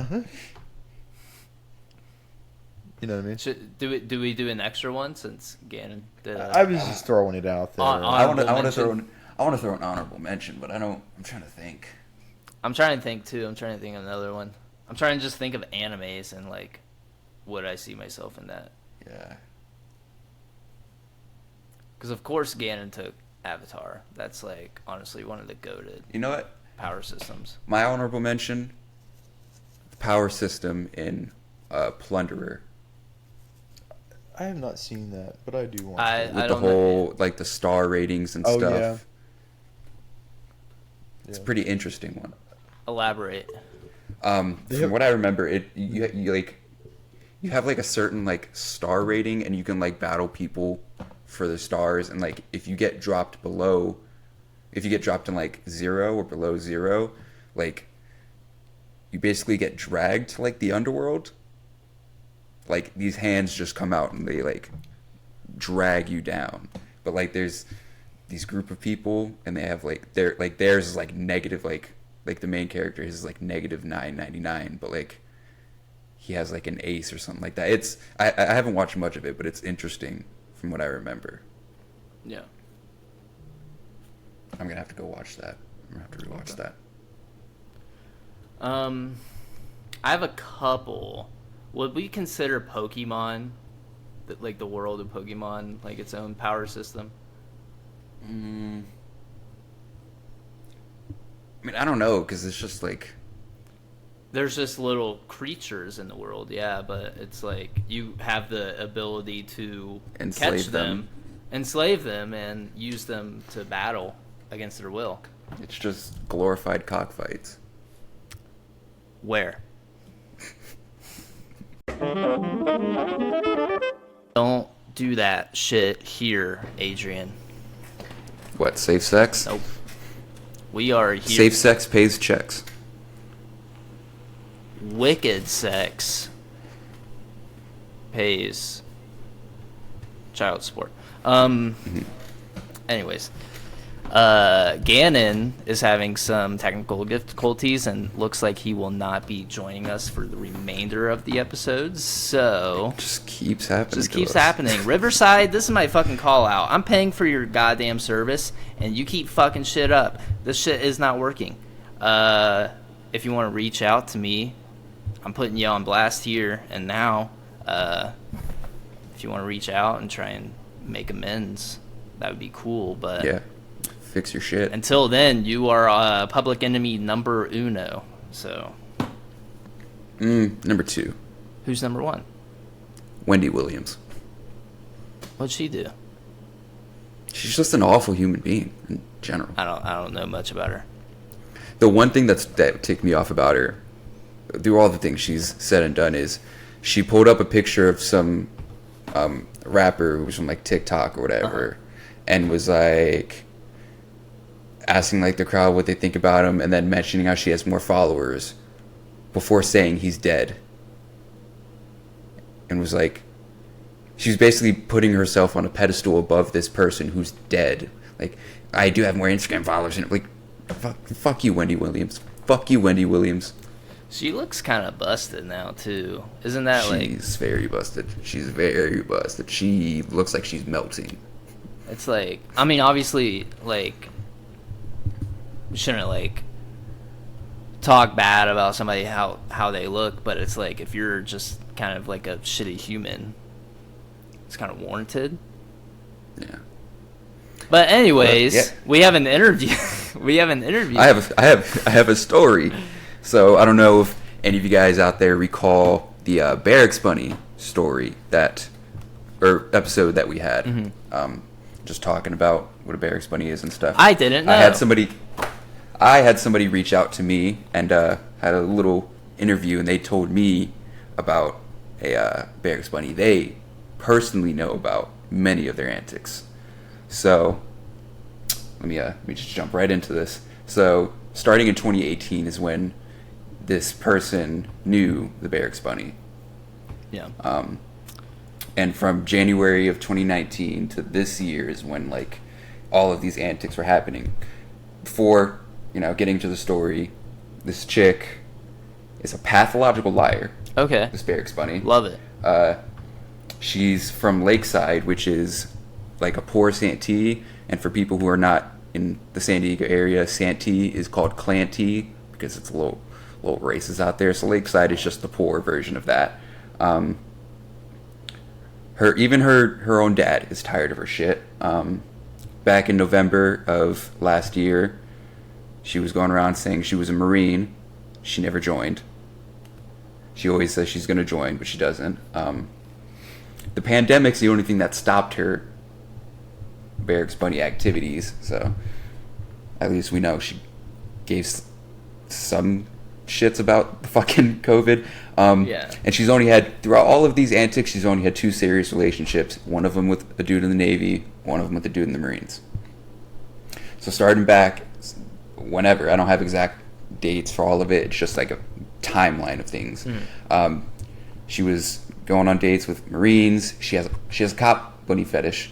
You know what I mean? Do we do an extra one since Ganon did? I was just throwing it out there. I want Honorable to throw mention? an honorable mention, but I'm trying to think. I'm trying to think too. I'm trying to think of another one. I'm trying to just think of animes and like, would I see myself in that? Yeah. Because of course Ganon took Avatar. That's like honestly one of the goated You know what? power systems. My honorable mention, the power system in Plunderer. I have not seen that, but I do want I to. With the don't know. whole, like, the star ratings and Oh, stuff. yeah. It's a Yeah. pretty interesting one. Elaborate. They From have- what I remember, you have like a certain like star rating, and you can like battle people for the stars, and like if you get dropped in like 0 or below 0, like you basically get dragged to like the underworld. Like these hands just come out and they like drag you down. But like there's these group of people, and they have like theirs is like negative, like the main character is like negative 999, but like he has like an ace or something like that. It's I haven't watched much of it, but it's interesting from what I remember. Yeah. I'm gonna have to go watch that. I'm gonna have to rewatch that. I have a couple. Would we consider Pokemon, like the world of Pokemon, like its own power system? I mean, I don't know, because it's just like There's just little creatures in the world, yeah, but it's like you have the ability to Enslave catch them, enslave them, and use them to battle against their will. It's just glorified cockfights. Where? Don't do that shit here, Adrian. What, safe sex? Nope. We are here. Safe sex pays checks. Wicked sex pays child support. Anyways, Gannon is having some technical difficulties and looks like he will not be joining us for the remainder of the episodes. So Just keeps happening. just to keeps us. happening. Riverside, this is my fucking call out. I'm paying for your goddamn service, and you keep fucking shit up. This shit is not working. If you want to reach out to me, I'm putting you on blast here and now. If you want to reach out and try and make amends, that would be cool. But Yeah. Fix your shit. until then, you are public enemy number uno. So Number 2. who's number 1? Wendy Williams. What'd she do? She's just an awful human being in general. I don't know much about her. The one thing that ticked me off about her, through all the things she's said and done, is she pulled up a picture of some rapper who was from like TikTok or whatever, and was like asking like the crowd what they think about him, and then mentioning how she has more followers before saying he's dead, and was like, she was basically putting herself on a pedestal above this person who's dead. Like, I do have more Instagram followers, and like, fuck you, Wendy Williams. Fuck you, Wendy Williams. She looks kind of busted now too. Isn't that like? She's very busted. She's very busted. She looks like she's melting. It's like, I mean, obviously, like, we shouldn't like talk bad about somebody how they look, but it's like if you're just kind of like a shitty human, it's kind of warranted. Yeah. But anyways, Yeah. we have an interview. We have an interview. I have a story. So I don't know if any of you guys out there recall the Barracks Bunny story or episode that we had. Just talking about what a Barracks Bunny is and stuff. I didn't know. I had somebody reach out to me and had a little interview, and they told me about a Barracks Bunny. They personally know about many of their antics. So let me just jump right into this. So starting in 2018 is when this person knew the Barracks Bunny. Yeah. And from January of 2019 to this year is when like all of these antics were happening. Before, getting to the story, this chick is a pathological liar. Okay. This Barracks Bunny. Love it. She's from Lakeside, which is like a poor Santee. And for people who are not in the San Diego area, Santee is called Clanty because it's a little racist out there. So Lakeside is just the poor version of that. Her own dad is tired of her shit. Back in November of last year, she was going around saying she was a Marine. She never joined. She always says she's going to join, but she doesn't. The pandemic's the only thing that stopped her Barracks Bunny activities, so at least we know she gave some shits about the fucking COVID. Yeah. And she's only had, throughout all of these antics, she's only had 2 serious relationships. One of them with a dude in the Navy, one of them with a dude in the Marines. So starting back whenever, I don't have exact dates for all of it, it's just like a timeline of things. She was going on dates with Marines. She has a cop bunny fetish.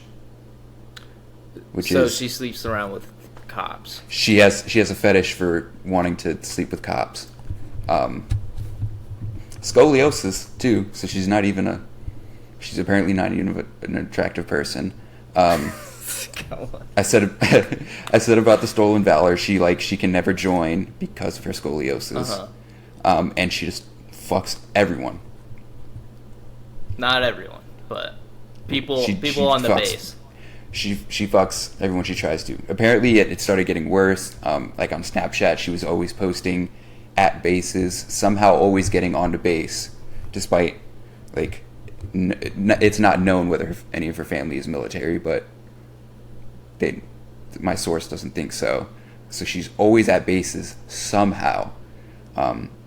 So she sleeps around with cops. She has a fetish for wanting to sleep with cops. Scoliosis too, so she's apparently not even an attractive person. I said about the stolen valor, she can never join because of her scoliosis. And she just fucks everyone. Not everyone, but people She on the fucks- base. She fucks everyone she tries to. Apparently, it started getting worse. Like on Snapchat, she was always posting at bases, somehow always getting onto base, despite like it's not known whether any of her family is military, but my source doesn't think so. So she's always at bases somehow.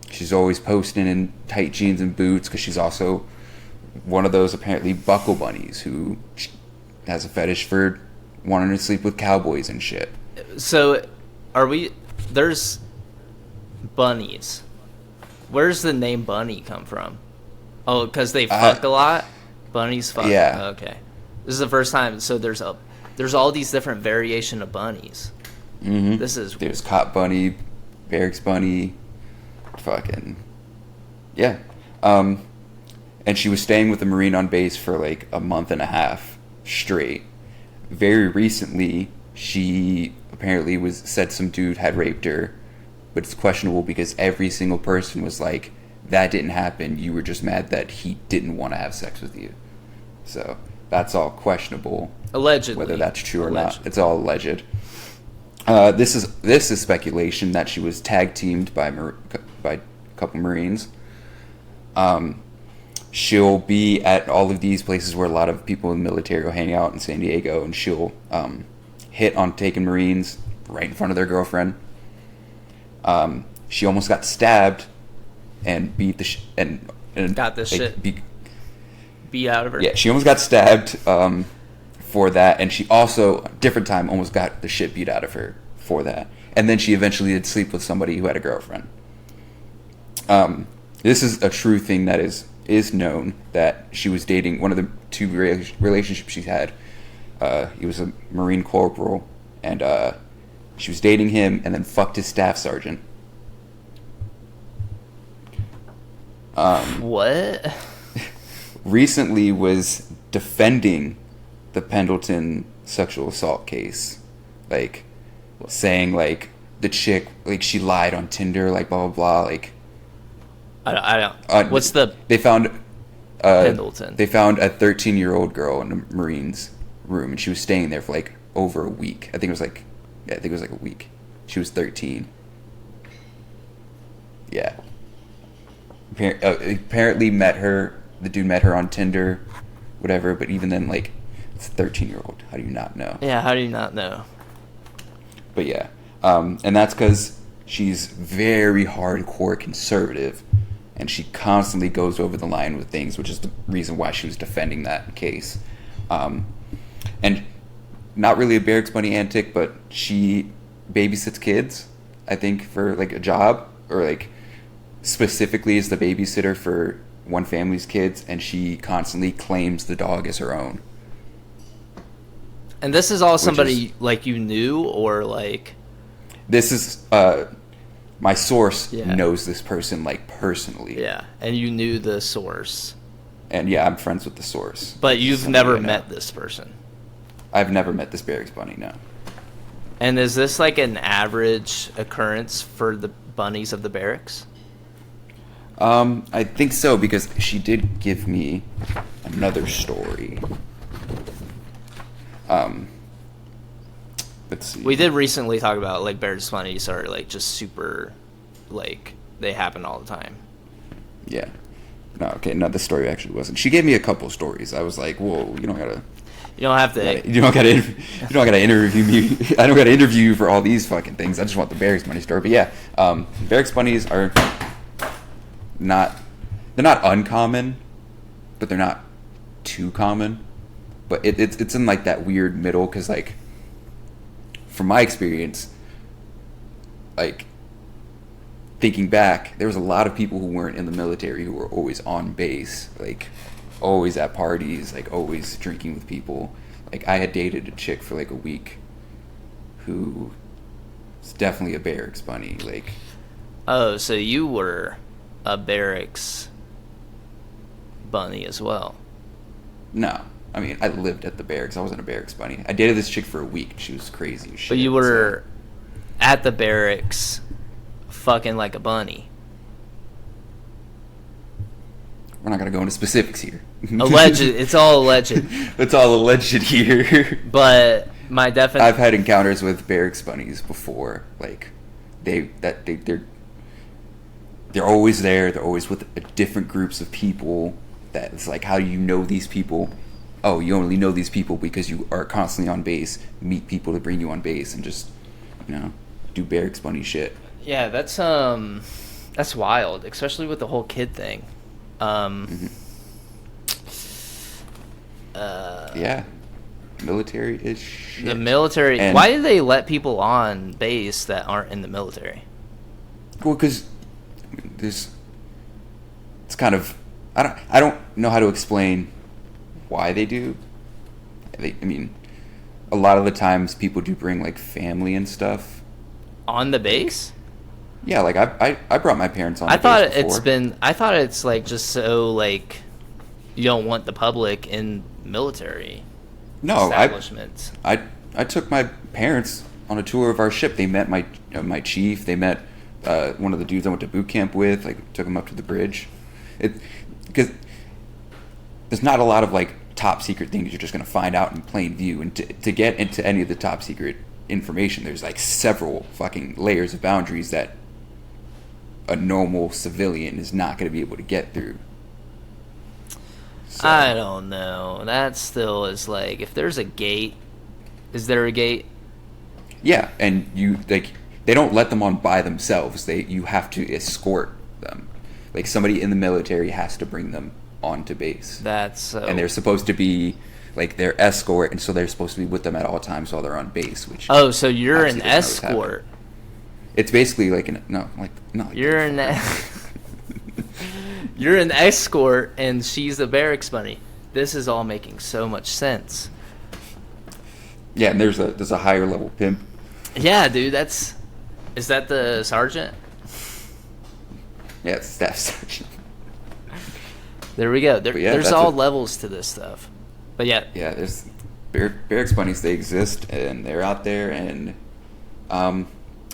She's always posting in tight jeans and boots because she's also one of those apparently buckle bunnies who has a fetish for wanting to sleep with cowboys and shit. So, there's bunnies. Where's the name bunny come from? Oh, because they fuck a lot? Bunnies fuck? Yeah. Okay. This is the first time. So there's all these different variation of bunnies. Mm-hmm. There's cop bunny, barracks bunny, fucking... Yeah. And she was staying with the Marine on base for like a month and a half straight. Very recently, she apparently said some dude had raped her, but it's questionable because every single person was like, that didn't happen, you were just mad that he didn't want to have sex with you. So that's all questionable. Allegedly. Whether that's true or not. It's all alleged. This is speculation that she was tag teamed by a couple Marines. She'll be at all of these places where a lot of people in the military will hang out in San Diego, and she'll hit on taken Marines right in front of their girlfriend. She almost got stabbed and beat the and got this shit beat out of her. Yeah, she almost got stabbed for that, and she also, different time, almost got the shit beat out of her for that. And then she eventually did sleep with somebody who had a girlfriend. This is a true thing that is known, that she was dating one of the two relationships she had. He was a Marine corporal, and she was dating him and then fucked his staff sergeant. What? Recently was defending the Pendleton sexual assault case, like saying like the chick, like she lied on Tinder, like blah blah blah, like I don't. What's the? They found Pendleton. They found a 13-year-old girl in the Marines room, and she was staying there for like over a week. I think it was like a week. She was 13. Yeah. Apparently the dude met her on Tinder, whatever, but even then, like, it's a 13-year-old. How do you not know? Yeah, how do you not know? But yeah. And that's because she's very hardcore conservative, and she constantly goes over the line with things, which is the reason why she was defending that case. And not really a barracks bunny antic, but she babysits kids, I think, for like a job, or like specifically is the babysitter for one family's kids, and she constantly claims the dog as her own. And this is all somebody like you knew, or like? This is my source knows this person like personally. Yeah, and you knew the source. And yeah, I'm friends with the source. But you've never met this person. I've never met this barracks bunny, no. And is this like an average occurrence for the bunnies of the barracks? I think so, because she did give me another story. Let's see. We did recently talk about like barracks bunnies are like just super, like they happen all the time. Yeah. No, this story actually wasn't. She gave me a couple stories. I was like, whoa, you don't gotta. You don't have to. You don't gotta interview me. I don't gotta interview you for all these fucking things. I just want the barracks bunny story. But yeah, barracks bunnies are not. They're not uncommon, but they're not too common. But it's in like that weird middle, because like, from my experience, like, thinking back, there was a lot of people who weren't in the military who were always on base, like always at parties, like always drinking with people. Like, I had dated a chick for like a week who was definitely a barracks bunny. Like, oh, so you were a barracks bunny as well? No, I mean, I lived at the barracks. I wasn't a barracks bunny. I dated this chick for a week. She was crazy as shit. But you were at the barracks fucking like a bunny. We're not gonna go into specifics here. Alleged. It's all alleged. It's all alleged here. But my definition. I've had encounters with barracks bunnies before. Like, they're always there. They're always with different groups of people. That it's like, how do you know these people? Oh, you only know these people because you are constantly on base. Meet people to bring you on base, and just, you know. do barracks bunny shit. Yeah, that's wild, especially with the whole kid thing. Yeah, military is shit. The military. And- why do they let people on base that aren't in the military? Well, because there's, it's kind of, I don't know how to explain why they do. I mean, a lot of the times people do bring like family and stuff. On the base? Yeah, like I brought my parents on. I the thought base before. I thought it's like just so like you don't want the public in military establishments. I took my parents on a tour of our ship. They met my chief. They met one of the dudes I went to boot camp with. Like, took them up to the bridge. Because there's not a lot of like top secret things you're just going to find out in plain view. And to get into any of the top secret information, there's like several fucking layers of boundaries that a normal civilian is not going to be able to get through. So, I don't know. That still is like, if there's a gate, is there a gate? yeah, and they don't let them on by themselves. You have to escort them. Like, somebody in the military has to bring them onto base. That's so... And they're supposed to be like their escort, and so they're supposed to be with them at all times while they're on base. Which Oh, so you're an obviously doesn't always escort. happen. It's basically like You're an you're an escort, and she's a barracks bunny. This is all making so much sense. yeah. And there's a higher level pimp. Yeah, dude. Is that the sergeant? Yeah, it's staff sergeant. There we go. yeah, There's that's all a- levels to this stuff. But yeah, Yeah, there's barracks bunnies. They exist, and they're out there, and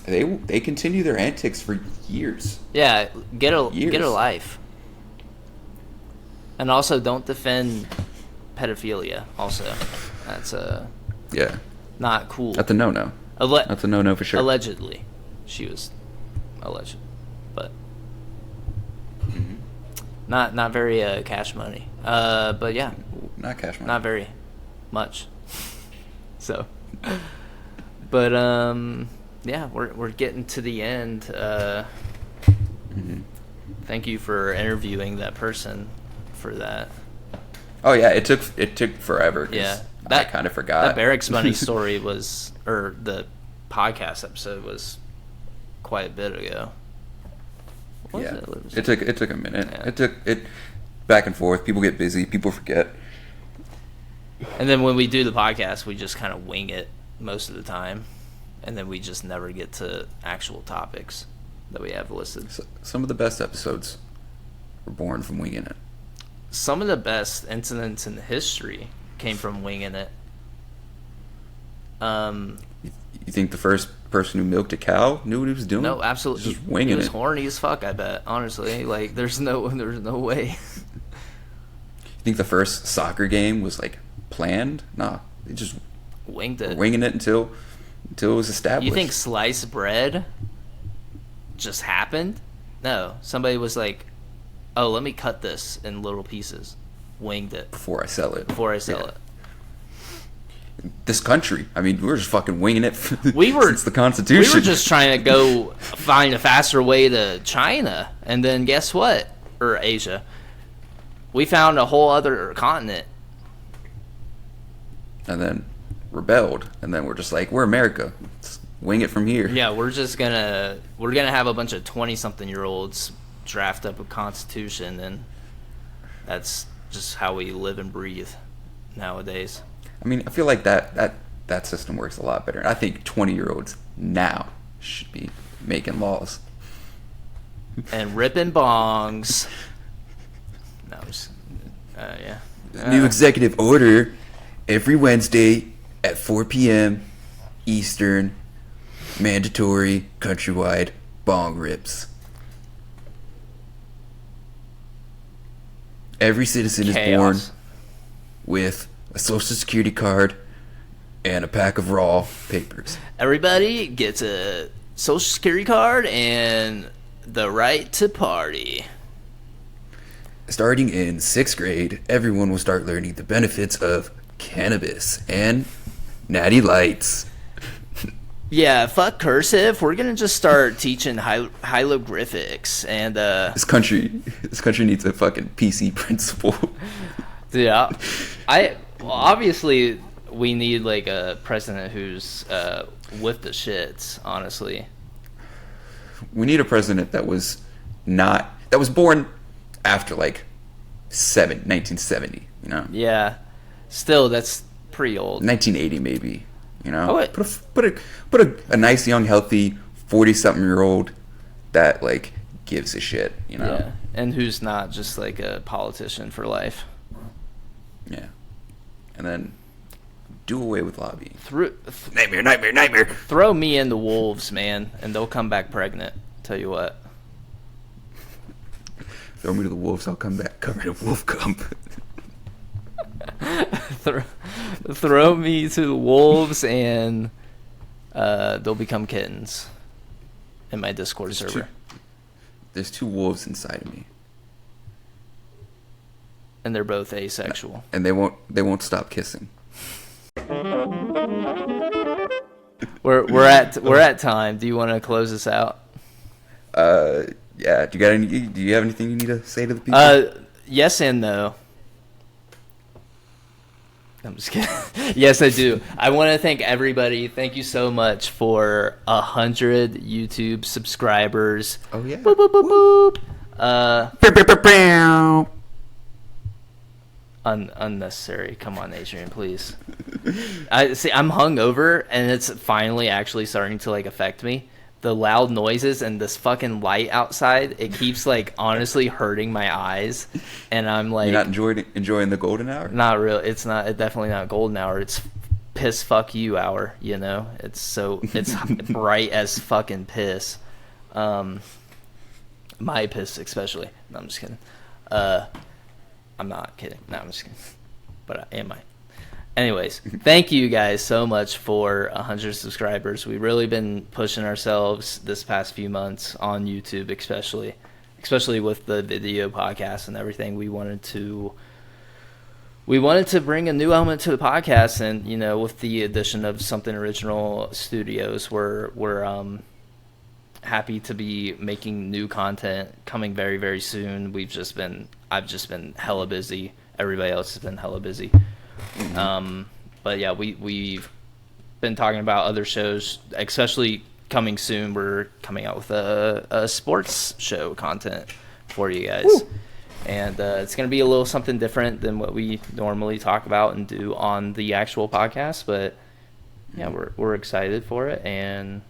they continue their antics for years. yeah. Get a Years. life. And also, don't defend pedophilia. Also, that's Yeah, not cool. that's a no-no. That's a no-no for sure. Allegedly, she was alleged, but not very cash money. But yeah, Not cash money. not very much. So, but yeah, we're getting to the end. Thank you for interviewing that person for that. Oh yeah, it took forever. 'Cause Yeah, I kind of forgot. That barracks money story was, or the podcast episode was, quite a bit ago. What was Yeah, it? it took a minute. Yeah. It took back and forth. People get busy. People forget. And then when we do the podcast, we just kind of wing it most of the time, and then we just never get to actual topics that we have listed. So, some of the best episodes were born from winging it. Some of the best incidents in history came from winging it. You think the first person who milked a cow knew what he was doing? No, absolutely. Just He winging was it. horny as fuck, I bet. Honestly, like there's no way. You think the first soccer game was like planned? Nah, they just Winged were it. winging it until it was established. You think sliced bread just happened? No, somebody was like, "Oh, let me cut this in little pieces." Winged it before I sell it? before I sell Yeah. it. This country, I mean, we were just fucking winging it We were since the Constitution. We were just trying to go find a faster way to China, and then guess what? Or Asia. We found a whole other continent. and then rebelled, and then we're just like, we're America. Let's wing it from here. Yeah, we're gonna have a bunch of 20-something-year-olds draft up a constitution, and that's just how we live and breathe nowadays. I mean, I feel like that system works a lot better. I think 20-year-olds now should be making laws. And ripping bongs. No, yeah. New executive order: every Wednesday at 4 p.m. Eastern, mandatory countrywide bong rips. Every citizen is born Chaos. with a social security card and a pack of raw papers. Everybody gets a social security card and the right to party. Starting in 6th grade, everyone will start learning the benefits of cannabis and natty lights. Yeah, fuck cursive. We're gonna just start teaching hieroglyphics and This country needs a fucking PC principal. yeah. Well, obviously we need like a president who's with the shits. Honestly, We need a president that was born after like 1970. You know, yeah. Still, that's pretty old. 1980 maybe. You know, Oh, wait. put a nice young healthy 40-something-year-old that like gives a shit. You know. Yeah, and who's not just like a politician for life. Yeah. And then do away with lobbying. Nightmare. Throw me in the wolves, man, and they'll come back pregnant. Tell you what. Throw me to the wolves, I'll come back covered in wolf cum. Throw me to the wolves, and they'll become kittens in my Discord server. There's two wolves inside of me. And they're both asexual. And they won't stop kissing. We're at time. Do you want to close this out? Yeah. Do you have anything you need to say to the people? Yes and no. I'm just kidding. Yes, I do. I want to thank everybody. Thank you so much for 100 YouTube subscribers. Oh yeah. Boop, boop, boop, boop. Unnecessary. Come on, Adrian, please. I'm hungover, and it's finally actually starting to like affect me. The loud noises and this fucking light outside, it keeps like honestly hurting my eyes, and I'm like, You're not enjoying the golden hour? not real. It's definitely not golden hour. It's piss fuck you hour. You know, it's bright as fucking piss. My piss especially. No, I'm just kidding. I'm not kidding. No, I'm just kidding. But am I? Anyways, thank you guys so much for 100 subscribers. We've really been pushing ourselves this past few months on YouTube, especially with the video podcast and everything. We wanted to bring a new element to the podcast, and you know, with the addition of Something Original Studios, we're happy to be making new content coming very, very soon. I've just been hella busy. Everybody else has been hella busy. But yeah, we've been talking about other shows, especially coming soon. We're coming out with a sports show content for you guys. Woo! And it's going to be a little something different than what we normally talk about and do on the actual podcast. But yeah, we're excited for it. And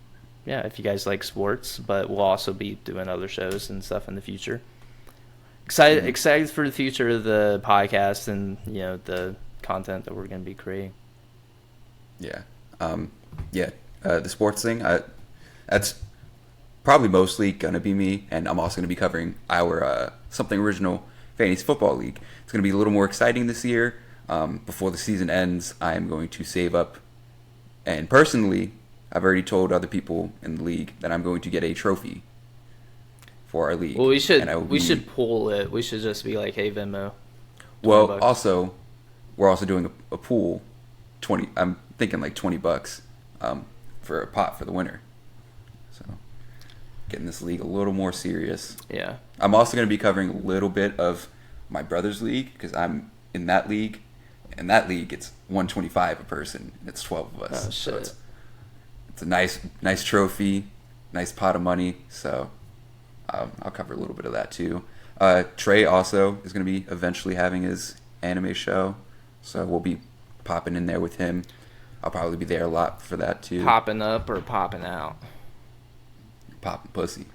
yeah, if you guys like sports, but we'll also be doing other shows and stuff in the future. Excited for the future of the podcast and, you know, the content that we're going to be creating. Yeah. The sports thing, that's probably mostly going to be me, and I'm also going to be covering our Something Original Fantasy Football League. It's going to be a little more exciting this year. Before the season ends, I'm going to save up, and personally, I've already told other people in the league that I'm going to get a trophy for our league. Well, we should pool it. We should just be like, hey, Venmo. Well, $20. also, we're also doing a pool. I'm thinking like $20 for a pot for the winner. So, getting this league a little more serious. Yeah. I'm also going to be covering a little bit of my brother's league because I'm in that league. In that league, it's $125 a person, and it's 12 of us. Oh, shit. So it's a nice trophy, nice pot of money. So I'll cover a little bit of that too. Trey also is going to be eventually having his anime show, so we'll be popping in there with him. I'll probably be there a lot for that too. Popping up or popping out? Popping pussy.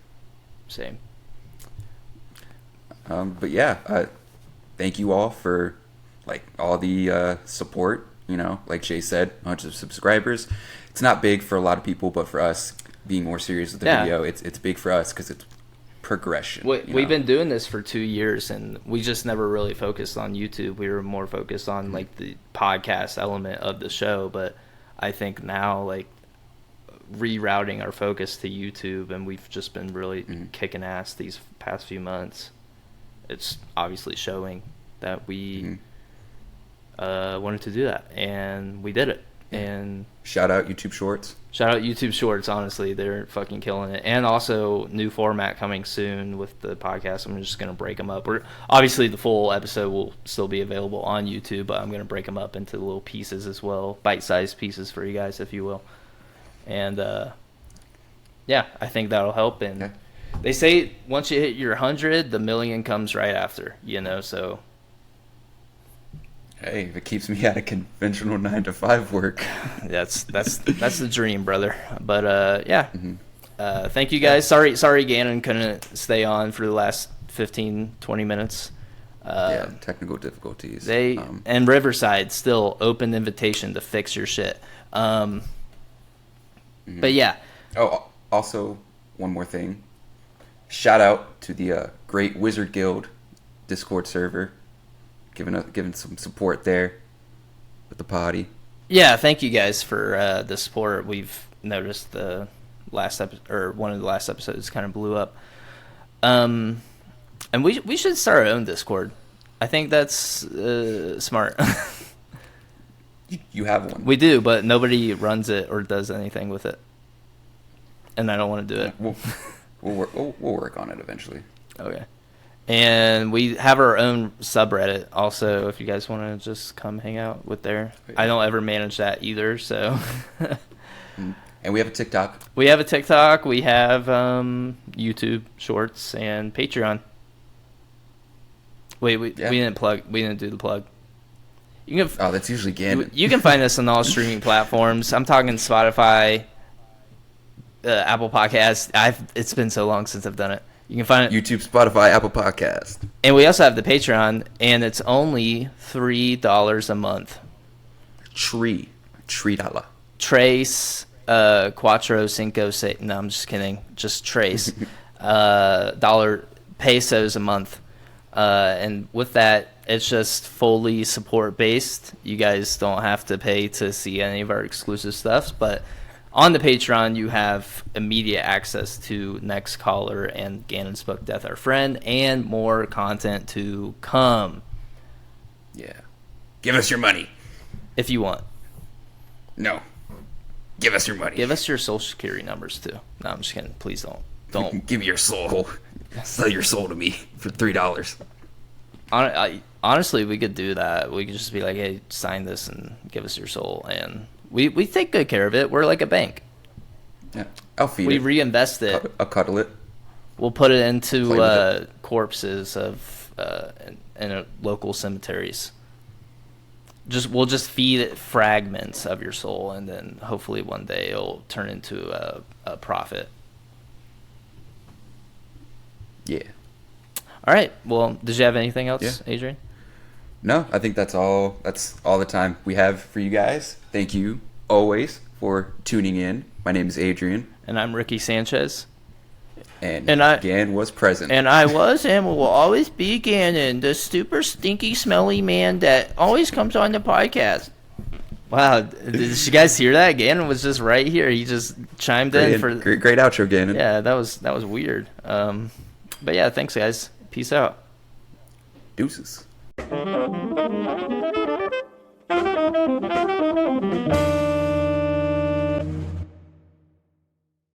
Same. But yeah, thank you all for like all the support. You know, like Jay said, 100 subscribers. It's not big for a lot of people, but for us, being more serious with the video, it's big for us because it's progression. We've been doing this for 2 years, and we just never really focused on YouTube. We were more focused on like the podcast element of the show, but I think now like rerouting our focus to YouTube, and we've just been really kicking ass these past few months. It's obviously showing that we wanted to do that, and we did it. And shout out YouTube Shorts. Shout out YouTube Shorts. Honestly, they're fucking killing it. And also new format coming soon with the podcast. I'm just gonna break them up. Obviously the full episode will still be available on YouTube, but I'm gonna break them up into little pieces as well, bite-sized pieces for you guys, if you will. And yeah, I think that'll help. And Okay. they say once you hit your 100, the million comes right after. So. Hey, if it keeps me out of conventional 9-to-5 work. That's the dream, brother. But yeah. Mm-hmm. Thank you guys. Sorry Gannon couldn't stay on for the last 15-20 minutes. Yeah, technical difficulties. And Riverside still open invitation to fix your shit. But yeah. Oh, also one more thing. Shout out to the Great Wizard Guild Discord server. Giving some support there with the potty. Yeah, thank you guys for the support. We've noticed the last one of the last episodes kind of blew up. And we should start our own Discord. I think that's smart. You have one. We do, but nobody runs it or does anything with it, and I don't want to do it. We'll work on it eventually. Okay. And we have our own subreddit also, if you guys want to just come hang out with there. I don't ever manage that either, so. And we have a TikTok. We have a TikTok. We have YouTube Shorts and Patreon. Wait, we didn't plug. We didn't do the plug. You can. That's usually Gannon. You can find us on all streaming platforms. I'm talking Spotify, Apple Podcasts. It's been so long since I've done it. You can find it YouTube, Spotify, Apple Podcast. And we also have the Patreon, and it's only $3 a month. $3 Trace, cuatro, cinco, seis. No, I'm just kidding. Just trace. Dollar pesos a month. And with that, it's just fully support based. You guys don't have to pay to see any of our exclusive stuff, but on the Patreon, you have immediate access to Next Caller and Gannon's book, Death Our Friend, and more content to come. Yeah. Give us your money. If you want. No. Give us your money. Give us your social security numbers, too. No, I'm just kidding. Please don't. Don't. Give me your soul. Sell your soul to me for $3. Honestly, we could do that. We could just be like, hey, sign this and give us your soul, and we take good care of it. We're like a bank. Yeah, I'll feed it. We reinvest it. I'll cuddle it. We'll put it into Play corpses of in local cemeteries. We'll just feed it fragments of your soul, and then hopefully one day it'll turn into a profit. Yeah. All right. Well, did you have anything else, Yeah. Adrian? No, I think that's all. That's all the time we have for you guys. Thank you always for tuning in. My name is Adrian, And I'm Ricky Sanchez. and I- Gann was present. And I was and will always be Gannon, the super stinky, smelly man that always comes on the podcast. Wow, did you guys hear that? Gannon was just right here. He just chimed in for great outro, Gannon. Yeah, that was weird. But yeah, thanks guys. Peace out. Deuces.